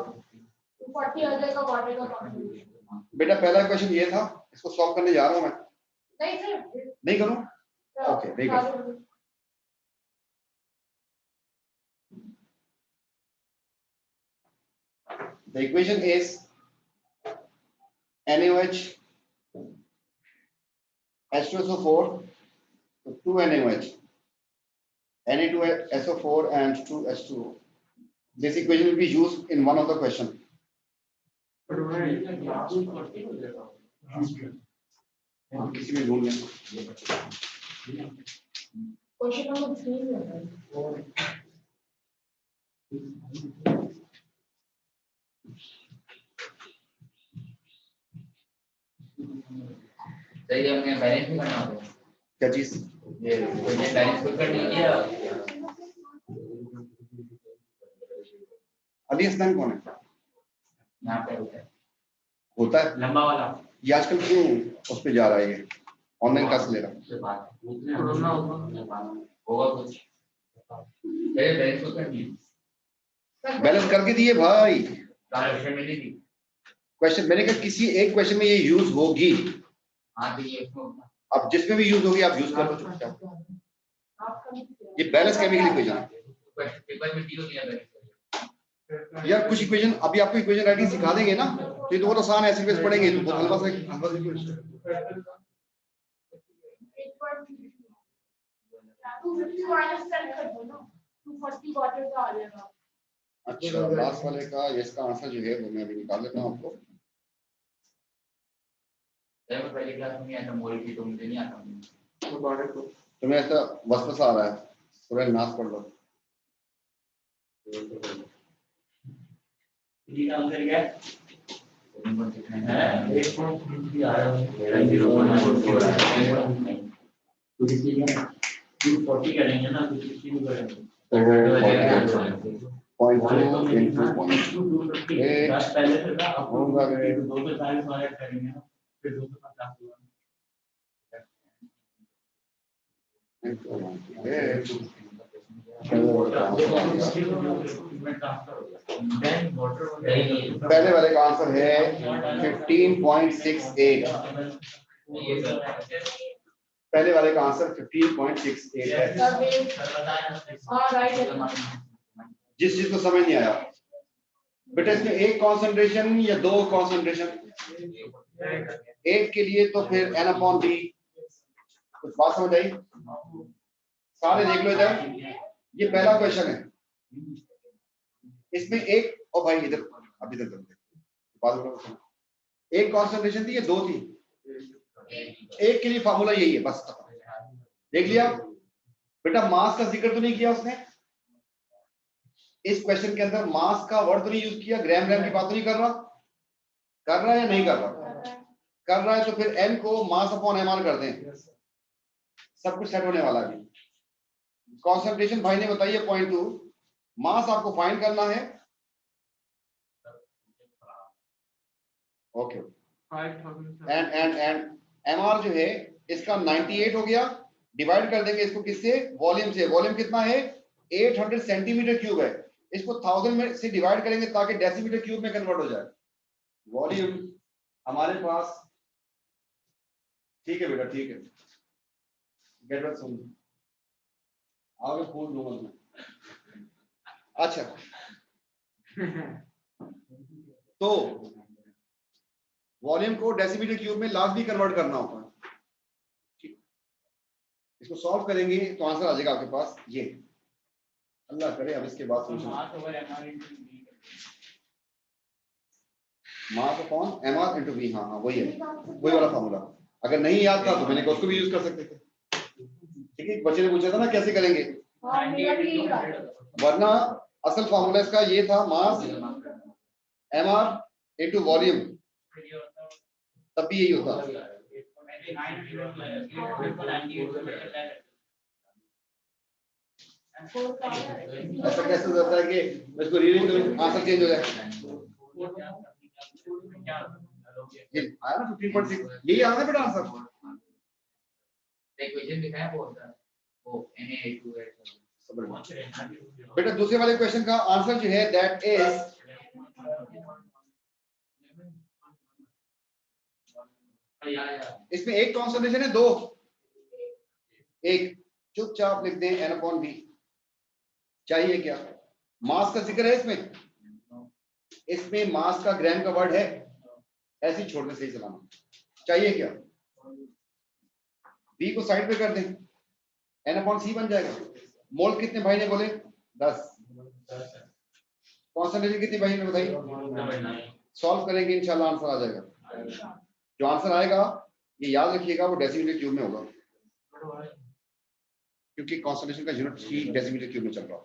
240 आ जाएगा वाटर का कंट्रीब्यूशन। बेटा पहला क्वेश्चन ये था, इसको सॉल्व करने जा रहा हूं मैं, नहीं सर नहीं करूं? ओके नहीं करूं। The equation is NaOH H2SO4, so 2 NaOH, Na2SO4 and 2 H2O. This equation will be used in one of the question. किसी में ढूंढ लें। क्वेश्चन नंबर 3 है। सही है, हमने बैलेंस भी करना होगा, क्या चीज? ये बैलेंस को करनी है। अली हसन कौन है? यहाँ पे होता है लंबा वाला ये आजकल क्यों उस पे जा रहा है, ये ऑनलाइन क्लास ले रहा होगा कुछ बैलेंस को करनी है। बैलेंस करके दिए भाई। ट्रांसलेशन में नहीं दी। क्वेश्चन मैंने कहा किसी एक क्वेश्चन में ये यूज होगी, हाँ तो ये अब जिसमें भी यूज होगी आप यूज कर लो चुपचाप। ये बैलेंस केमिकल इक्वेशन है पेपर में डी दिया बैलेंस। यार, कुछ इक्वेशन अभी आपको इक्वेशन राइटिंग सिखा देंगे ना, तो ये तो बहुत आसान है, ऐसे पढ़ेंगे तो बहुत हलवा से 250 माइनस 10 कर दो ना, 240 वाटर का आ जाएगा। अच्छा, लास्ट वाले का इसका आंसर जो है वो मैं अभी निकाल लेता हूँ आपको। मैं पहली क्लास में आता मोल की तो मुझे नहीं आता। तुम्हें ऐसा वसवसा आ रहा है, सूरह नास पढ़ लो। है 8.33 आ रहा है 0.44 आ रहा है तो इसलिए 240 करेंगे ना तो 60 भी करेंगे 0.2 into 0.8 पहले से था अब होगा 240 वाले करेंगे ना फिर 250 हुआ पहले वाले का आंसर है 15.68। पहले वाले का आंसर 15.68 है। जिस चीज को समझ नहीं आया बेटा, इसमें एक कॉन्सेंट्रेशन या दो कॉन्सेंट्रेशन? एक के लिए तो फिर n/d। कुछ बात समझ आई? सारे देख लो इधर, ये पहला क्वेश्चन है। इसमें एक, ओ भाई इधर, अब इधर एक कॉन्सेंट्रेशन थी या दो थी? एक के लिए फार्मूला यही है बस। देख लिया बेटा, मास का जिक्र तो नहीं किया उसने इस क्वेश्चन के अंदर। मास का वर्ड तो नहीं यूज किया, ग्राम ग्राम की बात तो नहीं कर रहा। कर रहा है या नहीं कर रहा? कर रहा है तो फिर n को मास अपॉन mr कर दें, सब कुछ सेट होने वाला है। कॉन्सेंट्रेशन भाई ने बताइए 0.2, मास आपको फाइंड करना है। ओके, एंड mr जो है इसका 98 हो गया। डिवाइड कर देंगे इसको किससे? वॉल्यूम से। वॉल्यूम कितना है? 800 सेंटीमीटर क्यूब है। इसको 1000 में से डिवाइड करेंगे ताकि डेसीमीटर क्यूब में कन्वर्ट हो जाए। वॉल्यूम हमारे पास, ठीक है बेटा, ठीक है, गेट वेल सुन, आगे फूल दूंगा मैं। अच्छा तो वॉल्यूम को डेसीमीटर क्यूब में लास्ट भी कन्वर्ट करना होगा। ठीक, इसको सॉल्व करेंगे तो आंसर आ जाएगा आपके पास ये। अल्लाह करे अब इसके बाद सोचना mass upon mr into v। हाँ वही है, वही वाला फार्मूला। अगर नहीं याद था तो मैंने उसको भी यूज कर सकते थे। ठीक है, बच्चे ने पूछा था ना कैसे करेंगे, वरना असल फार्मूला इसका ये था, मास mr into वॉल्यूम, तब भी यही होता। ऐसा कैसे हो जाता है कि इसको रीडिंग करूं आंसर चेंज हो जाए? ये आया ना 15.6, यही आना है बेटा आंसर। इक्वेशन दिखाया वो बेटा दूसरे वाले क्वेश्चन का आंसर जो है दैट इज इसमें एक कॉन्सेंट्रेशन है, दो? एक। चुपचाप लिख दें n/v। चाहिए क्या? मास का जिक्र है इसमें? इसमें मास का ग्राम का वर्ड है, ऐसे ही छोड़ने सही चलाना। चाहिए क्या? v को साइड पे कर दें, n/c बन जाएगा। मोल कितने भाई ने बोले? 10। कॉन्सेंट्रेशन कितनी भाई ने बताई? सॉल्व करेंगे इंशाल्लाह आंसर आ जाएगा। जो आंसर आएगा ये याद रखिएगा, वो डेसीमीटर क्यूब में होगा, क्योंकि कॉन्सेंट्रेशन का यूनिट ही डेसीमीटर क्यूब में चल रहा है।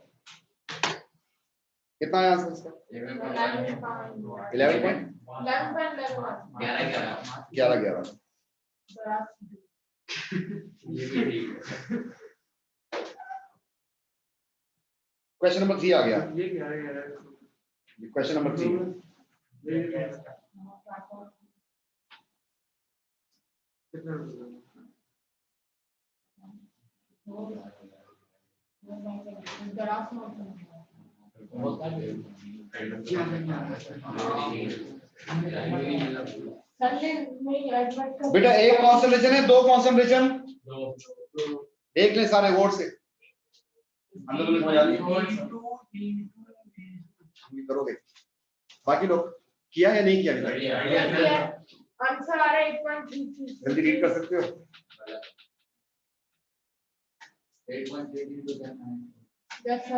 कितना है आंसर इसका? 11.11 क्वेश्चन नंबर 3 आ गया। क्वेश्चन नंबर 3 बेटा एक कॉन्सेंट्रेशन है, दो कॉन्सेंट्रेशन? देख ले सारे वोट से अंदर में करोगे। बाकी लोग किया या नहीं किया? आंसर आ रहा है 8.33। जल्दी रीड कर सकते हो? 8.33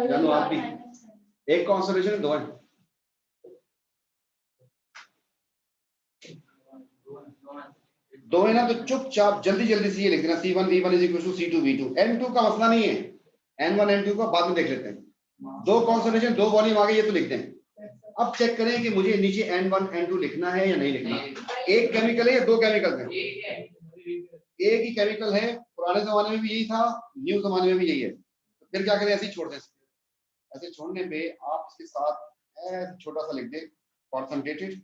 चलो आप भी। एक कॉन्सेंट्रेशन, दो है। दो है ना, तो चुपचाप जल्दी जल्दी से ये लिख देना, C1 V1 is equal to C2 V2। N2 का मसला नहीं है, N1 N2 का बाद में देख लेते हैं। दो कॉन्सेंट्रेशन, दो वॉल्यूम आ गए, ये तो लिख दें। अब चेक करें कि मुझे नीचे N1 N2 लिखना है या नहीं लिखना। एक केमिकल है या दो केमिकल हैं? एक ही केमिकल है। पुराने जमाने में भी यही था, न्यू जमाने में भी यही है। तो फिर क्या करें, ऐसे ही छोड़ दें। ऐसे छोड़ने पे आप इसके साथ छोटा सा लिख दें कॉन्सनट्रेटेड,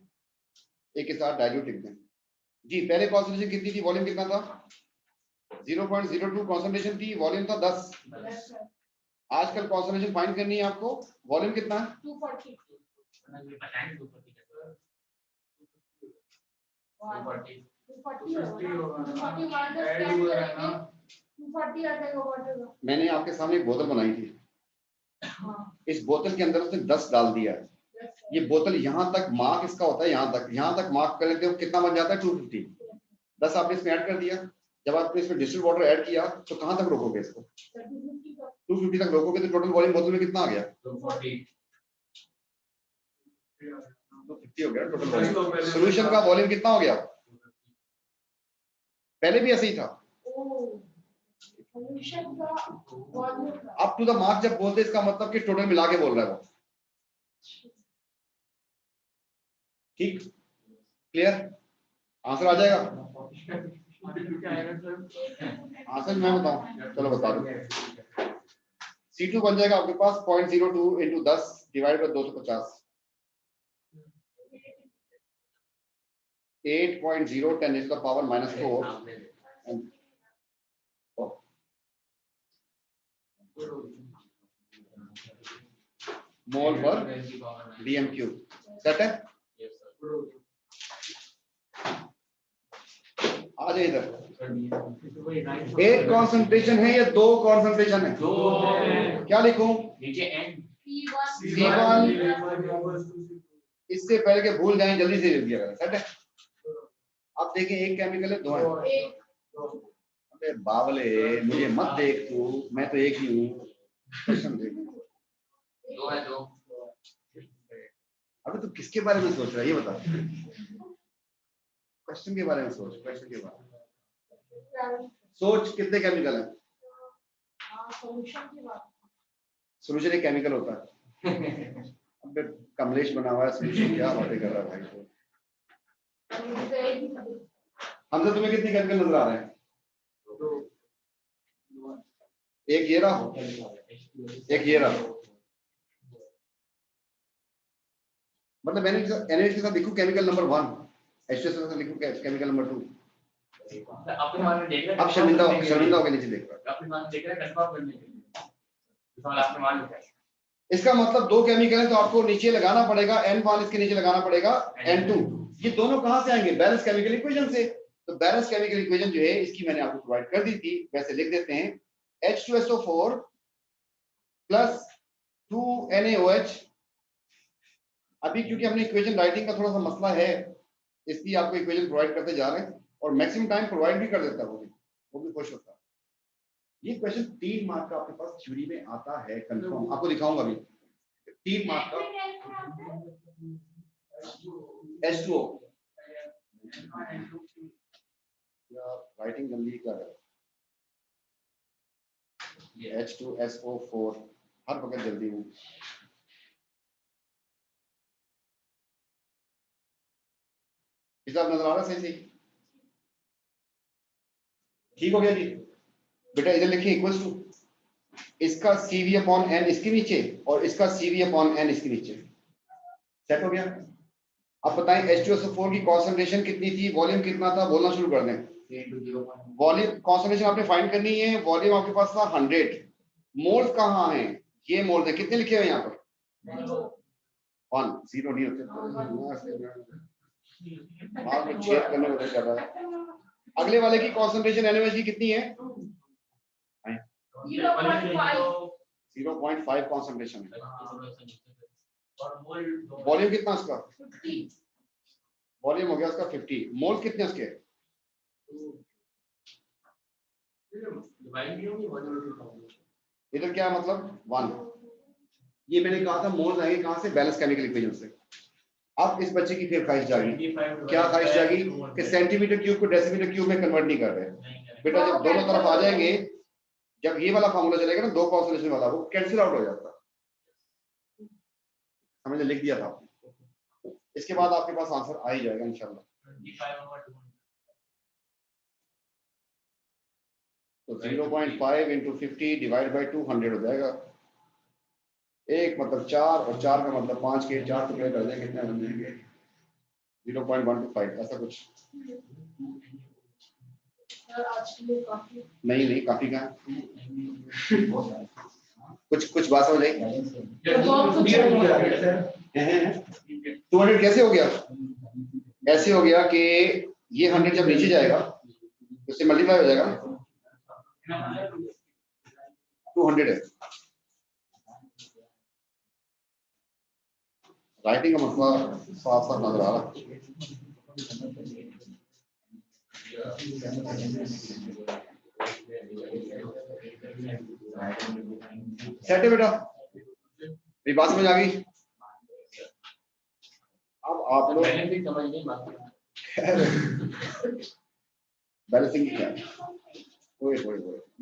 एक के साथ डाइल्यूट लिख दें। जी पहले कॉन्सेंट्रेशन कितनी थी, वॉल्यूम कितना था? 0.02 कॉन्सेंट्रेशन थी, वॉल्यूम था 10। आजकल कॉन्सेंट्रेशन फाइंड करनी है आपको, वॉल्यूम कितना है? 240 मैंने आपके सामने एक बोतल बनाई थी, इस बोतल के अंदर उसने 10 डाल दिया है। ये बोतल यहाँ तक मार्क इसका होता है, यहाँ तक मार्क कर लेते हो, कितना बन जाता है? 250। 10 आपने इसमें ऐड कर दिया। जब आपने इसमें डिस्टिल्ड वाटर ऐड किया तो कहाँ तक रोकोगे इसको? 250 तक रोकोगे तो टोटल वॉल्यूम बोतल में कितना आ गया? 250 हो गया टोटल वॉल्यूम। सॉल्यूशन का वॉल्यूम कितना हो गया? पहले भी ऐसे ही था। अप टू द मार्क जब बोलते इसका मतलब कि टोटल मिला के बोल रहा है वो। ठीक, क्लियर? आंसर आ जाएगा? आंसर मैं बताऊं? चलो बता दो। C2 बन जाएगा आपके पास 0.02 × 10 divide by 250। 8.0 10 to the power -4 मोल पर dm3। सेट है? आ जाए इधर। एक कॉन्सेंट्रेशन है या दो कॉन्सेंट्रेशन है? दो। क्या लिखूं? नीचे N C1 इससे पहले के भूल जाएं, जल्दी से लिख दिया करें। सेट है? अब देखें एक केमिकल है, दो है। अबे बावले, मुझे मत देख तू, मैं तो एक ही हूँ। दो है, दो। अबे तू किसके बारे में सोच रहा है ये बता। क्वेश्चन के बारे में सोच, क्वेश्चन के बारे में सोच। कितने केमिकल हैं? सॉल्यूशन एक केमिकल होता है। अबे कमलेश बना हुआ है सॉल्यूशन, क्या बातें कर रहा है भाई तो। हमसे तुम्हें कितने केमिकल नजर आ रहे हैं? एक ये रहा, एक ये रहा। मतलब मैंने NaOH के साथ लिखूं केमिकल नंबर 1, H2SO के साथ लिखूं केमिकल नंबर 2। अपने मान में देख रहे हैं। अब शर्मिंदा हो के नीचे देख रहा है। अपने मान देख रहे हैं, कंफर्म करने के लिए। सवाल आपने मान लिया। इसका मतलब दो केमिकल है तो आपको नीचे लगाना पड़ेगा N1, इसके नीचे लगाना पड़ेगा N2। ये दोनों कहां से आएंगे? बैलेंस केमिकल इक्वेशन से। तो बैलेंस केमिकल इक्वेशन जो है इसकी मैंने आपको प्रोवाइड कर दी थी, वैसे लिख देते हैं H2SO4 प्लस 2NaOH। अभी क्योंकि हमने इक्वेशन राइटिंग का थोड़ा सा मसला है, इसलिए आपको इक्वेशन प्रोवाइड करते जा रहे हैं और मैक्सिमम टाइम प्रोवाइड भी कर देता है वो भी खुश होता है। ये क्वेश्चन 3 मार्क का आपके पास थ्योरी में आता है कंफर्म, आपको दिखाऊंगा अभी। 3 मार्क का H2O। राइटिंग जल्दी क्या करें, H2SO4 हर वक्त जल्दी हूँ। हिसाब नजर आ रहा है? सही ठीक हो गया जी बेटा। इधर लिखिए इक्वल्स टू इसका CV/N इसके नीचे और इसका CV/N इसके नीचे। सेट हो गया? अब बताएं H2SO4 की कॉन्सेंट्रेशन कितनी थी, वॉल्यूम कितना था, बोलना शुरू कर दें। वॉल्यूम कॉन्सेंट्रेशन आपने फाइंड करनी है। वॉल्यूम आपके पास था 100। मोल्स कहाँ हैं? ये मोल्स है। कितने लिखे हुए यहाँ पर? 1 0 नहीं होते। आपको चेक करने में ज्यादा है। अगले वाले की कॉन्सेंट्रेशन NaOH की कितनी है? 0.5 कॉन्सेंट्रेशन है। वॉल्यूम कितना उसका? 50। वॉल्यूम हो गया उसका 50। मोल कितने उसके? इधर क्या मतलब 1। ये मैंने कहा था मोल्स आएंगे कहां से? बैलेंस केमिकल इक्वेशन से। अब इस बच्चे की फिर ख्वाहिश जागी। क्या ख्वाहिश जागी? कि सेंटीमीटर क्यूब को डेसीमीटर क्यूब में कन्वर्ट नहीं कर रहे बेटा। जब दोनों तरफ आ जाएंगे, जब ये वाला फार्मूला चलेगा ना, दो कॉन्सेंट्रेशन वाला, वो कैंसिल आउट हो जाता है। हमने लिख दिया था इसके बाद आपके पास आंसर आ ही जाएगा इंशाल्लाह। 25/200 तो 0.5 इंटू 50 डिवाइड बाई 200 हो जाएगा। एक मतलब 4 और 4 का मतलब 5 के 4 टुकड़े कर देंगे, कितने बन जाएंगे? 0.125 ऐसा कुछ। सर आज के लिए काफी नहीं काफी का कुछ बात हो जाएगी। 200 कैसे हो गया? ऐसे हो गया कि ये 100 जब नीचे जाएगा उससे मल्टीप्लाई हो जाएगा, 200 है। राइटिंग का मसला साफ साफ नजर आ रहा है। सेट है बेटा, मेरी बात समझ आ गई? अब आप लोग बैलेंसिंग क्या है?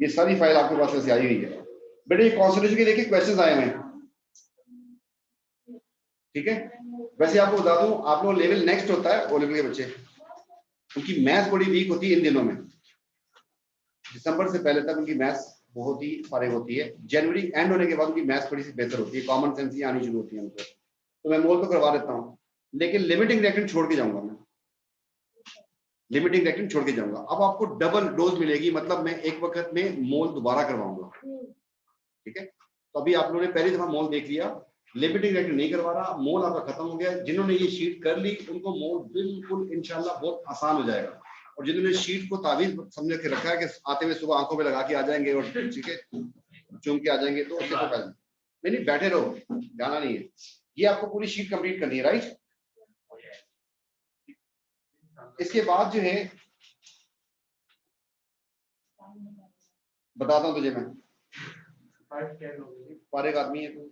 ये सारी फाइल आपके पास वैसे आई हुई है बेटा। ये कॉन्सेंट्रेशन के देखिए क्वेश्चंस आए हुए हैं, ठीक है। वैसे आपको बता दूं, आप लोग लेवल नेक्स्ट होता है ओ लेवल के बच्चे, उनकी मैथ्स बड़ी वीक होती है इन दिनों में। दिसंबर से पहले तक उनकी मैथ्स बहुत ही फारिग होती है। जनवरी एंड होने के बाद उनकी मैथ्स थोड़ी सी बेहतर होती है, कॉमन सेंस ही आनी शुरू होती है उनको। तो मैं मोल तो करवा देता हूँ, लेकिन लिमिटिंग रिएक्टेंट छोड़ के जाऊंगा मैं, लिमिटिंग रिएक्टेंट छोड़ के जाऊंगा। अब आपको डबल डोज मिलेगी, मतलब मैं एक वक्त में मोल दोबारा करवाऊंगा, ठीक है। तो अभी आप लोगों ने पहली दफा मोल देख लिया, लिमिटिंग रिएक्टेंट नहीं करवा रहा, मोल आपका खत्म हो गया। जिन्होंने ये शीट कर ली उनको मोल बिल्कुल इंशाल्लाह बहुत आसान हो जाएगा। और जिन्होंने शीट को तावीज समझ के रखा है कि आते हुए सुबह आंखों पे लगा के आ जाएंगे और ठीक है चूम के आ जाएंगे, तो उससे तो नहीं बैठे रहो, जाना नहीं है। ये आपको पूरी शीट कंप्लीट करनी है, राइट। इसके बाद जो है बताता हूँ तुझे मैं, पर एक आदमी है तू,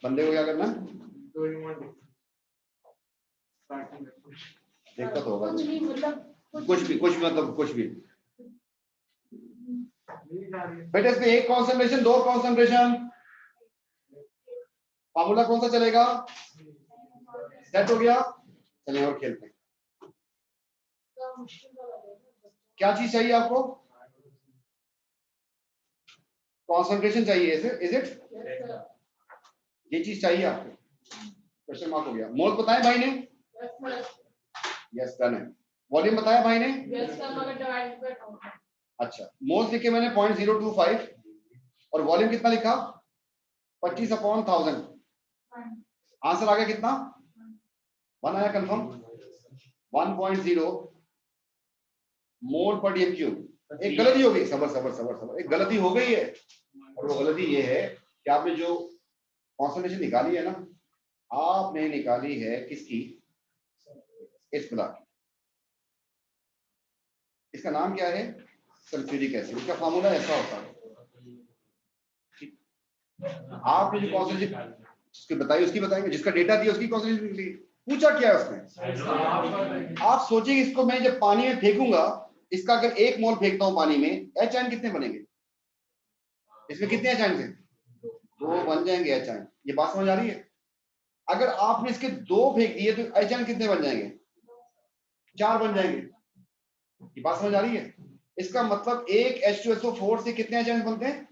बंदे को क्या करना? देखता तो होगा कुछ भी बेटा। इसमें एक कॉन्सेंट्रेशन, दो कॉन्सेंट्रेशन, फार्मूला कौन सा चलेगा? सेट हो गया, चलिए और खेलते हैं। क्या चीज चाहिए आपको? कॉन्सेंट्रेशन चाहिए, इज इट? ये चीज चाहिए आपको। क्वेश्चन मार्क हो गया। मोल बताया भाई ने? यस डन है। वॉल्यूम बताया भाई ने? अच्छा, मोल लिखे मैंने 0.025 और वॉल्यूम कितना लिखा? 25/1000। आंसर आ गया कितना? 1 आया कंफर्म। 1.0 मोल पर डीएम क्यूब। एक गलती हो गई, सबर एक गलती हो गई है, और वो गलती ये है कि आपने जो कॉन्सेंट्रेशन निकाली है ना, आपने निकाली है किसकी? इस पदार्थ की। इसका नाम क्या है? Sulphuric acid. इसका फार्मूला ऐसा होता है, आपने जो कॉन्सेंट्रेशन उसकी बताई उसकी बताएंगे, जिसका डेटा दिया उसकी कॉन्सेंट्रेशन निकली। पूछा क्या है उसने? आप सोचिए, इसको मैं जब पानी में फेंकूंगा, इसका अगर 1 मोल फेंकता हूं पानी में, एच आयन कितने बनेंगे? इसमें कितने एच आयन थे? 2 बन जाएंगे एच आयन। ये बात समझ आ रही है? अगर आपने इसके 2 फेंक दिए तो एच आयन कितने बन जाएंगे? 4 बन जाएंगे। ये बात समझ आ रही है? इसका मतलब एक H2SO4 से कितने एच आयन बनते हैं?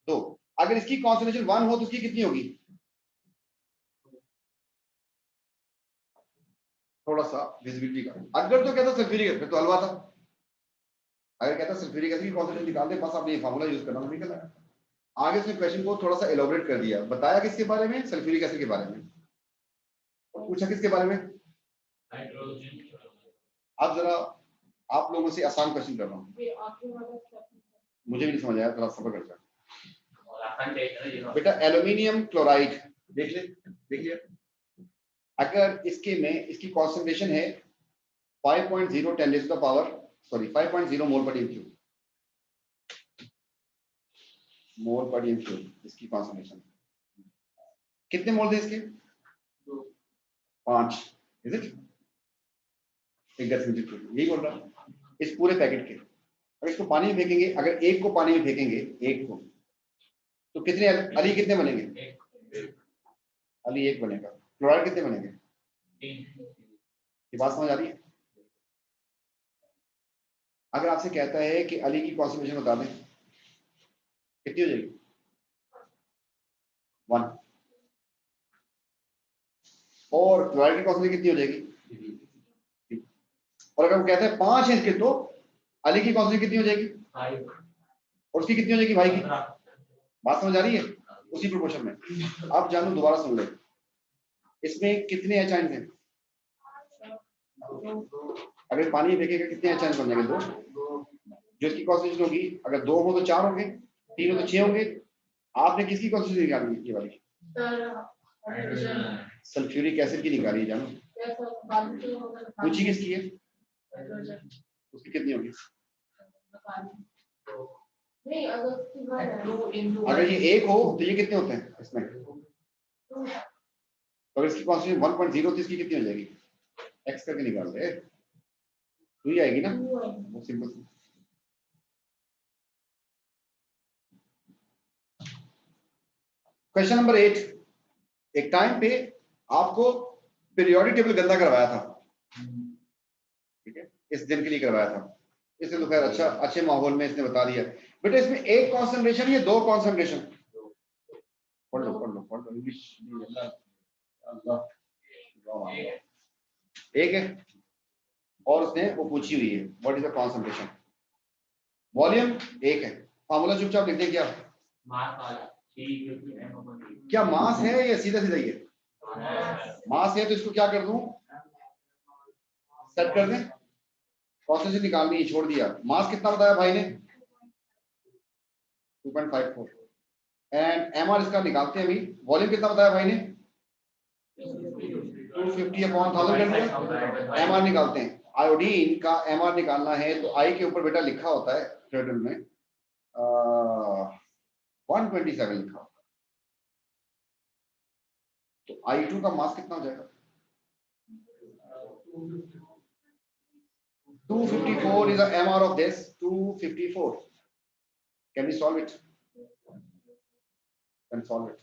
2। अगर इसकी कॉन्सेंट्रेशन 1 हो तो उसकी कितनी होगी? थोड़ा सा विजिबिलिटी का। अगर तो कहता सल्फ्यूरिक एसिड, फिर तो हलवा था। अगर कहता सल्फ्यूरिक एसिड की कॉन्सेंट्रेशन निकाल दे, बस आपने ये फार्मूला यूज करना, निकल आया। आगे उसने क्वेश्चन को थोड़ा सा एलोबरेट कर दिया, बताया किसके बारे में? सल्फ्यूरिक एसिड के बारे में। और पूछा किसके बारे में? अब जरा आप लोगों से आसान क्वेश्चन कर रहा हूँ, मुझे भी नहीं समझ आया, थोड़ा सब्र कर। बेटा एल्यूमिनियम क्लोराइड देख लिया। अगर इसके में इसकी कॉन्सेंट्रेशन है 5.0 10 raised to the power 5.0 मोल पर डीएम क्यूब। मोल पर डीएम क्यूब इसकी कॉन्सेंट्रेशन। कितने मोल थे इसके? 5। Is it? एक 10 मीटर यही बोल रहा हूं। इस पूरे पैकेट के अगर इसको पानी में फेंकेंगे, अगर एक को पानी में फेंकेंगे, एक को, तो कितने अली कितने बनेंगे? अली 1 बनेगा। क्लोराइड कितने बनेंगे? ये बात समझ आ रही है? अगर आपसे कहता है कि अली की कॉन्सेंट्रेशन बता दें, कितनी हो जाएगी? 1। और क्लोराइड की कॉन्सेंट्रेशन कितनी हो जाएगी? और अगर हम कहते हैं 5 है इसके, तो अली की कॉन्सेंट्रेशन कितनी हो जाएगी? 5 और उसकी कितनी हो जाएगी भाई की? बात समझ आ रही है? उसी प्रोपोर्शन में। अब जानू दोबारा सुन ले, इसमें कितने एच आयंस हैं? अगर पानी फेंकेगा कितने एच आयंस बन जाएंगे? 2। जो इसकी कॉन्सेंट्रेशन होगी, अगर 2 हो तो 4 होंगे, 3 हो तो 6 होंगे। आपने किसकी कॉन्सेंट्रेशन निकाली? ये वाली सल्फ्यूरिक एसिड की निकाली है जानू। पूछी किसकी है? उसकी कितनी होगी? नहीं, अगर अगर ये 1 हो तो ये कितने होते हैं इसमें? अगर इसकी कॉन्सेंट्रेशन 1.0 तो इसकी कितनी हो जाएगी? एक्स करके निकाल दे, तो ही आएगी ना, वो सिंपल। Question number 8। एक टाइम पे आपको पीरियोडिक टेबल गंदा करवाया था, ठीक है, इस दिन के लिए करवाया था। इसने तो खैर अच्छा अच्छे माहौल में इसने बता दिया बेटा इसमें 1 कॉन्सेंट्रेशन या 2 कॉन्सेंट्रेशन? पढ़ लो इंग्लिश। एक है, और उसने वो पूछी हुई है what is the concentration. Volume 1 है। फार्मूला चुपचाप लिख दे। क्या क्या मास है या सीधा सीधा ही है? मास है तो इसको क्या कर दूं, सेट कर दें। कॉन्सेंट्रेशन निकालनी है, छोड़ दिया। मास कितना बताया भाई ने? 2.54। एंड एमआर इसका निकालते हैं अभी। वॉल्यूम कितना बताया भाई ने? 250/1000 कर दिया। एमआर निकालते हैं। आयोडीन का एमआर निकालना है तो आई के ऊपर बेटा लिखा होता है टेबल में 127 लिखा होता है। तो I2 का मास कितना हो जाएगा? 254 is the MR of this 254. Can we solve it? Can solve it.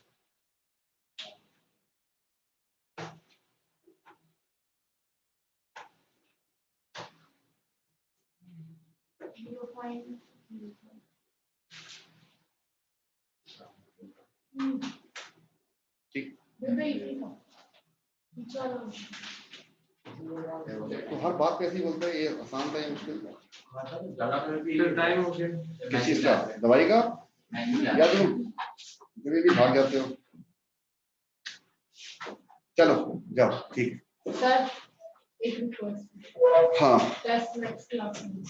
ठीक। तो हर बात पे ऐसे ही बोलते हैं, ये आसान था या मुश्किल था? टाइम हो गया। किस चीज का? दवाई का? या तुम भी भाग जाते हो? चलो जाओ, ठीक है। सर एक रिक्वेस्ट। हाँ टेस्ट नेक्स्ट क्लास में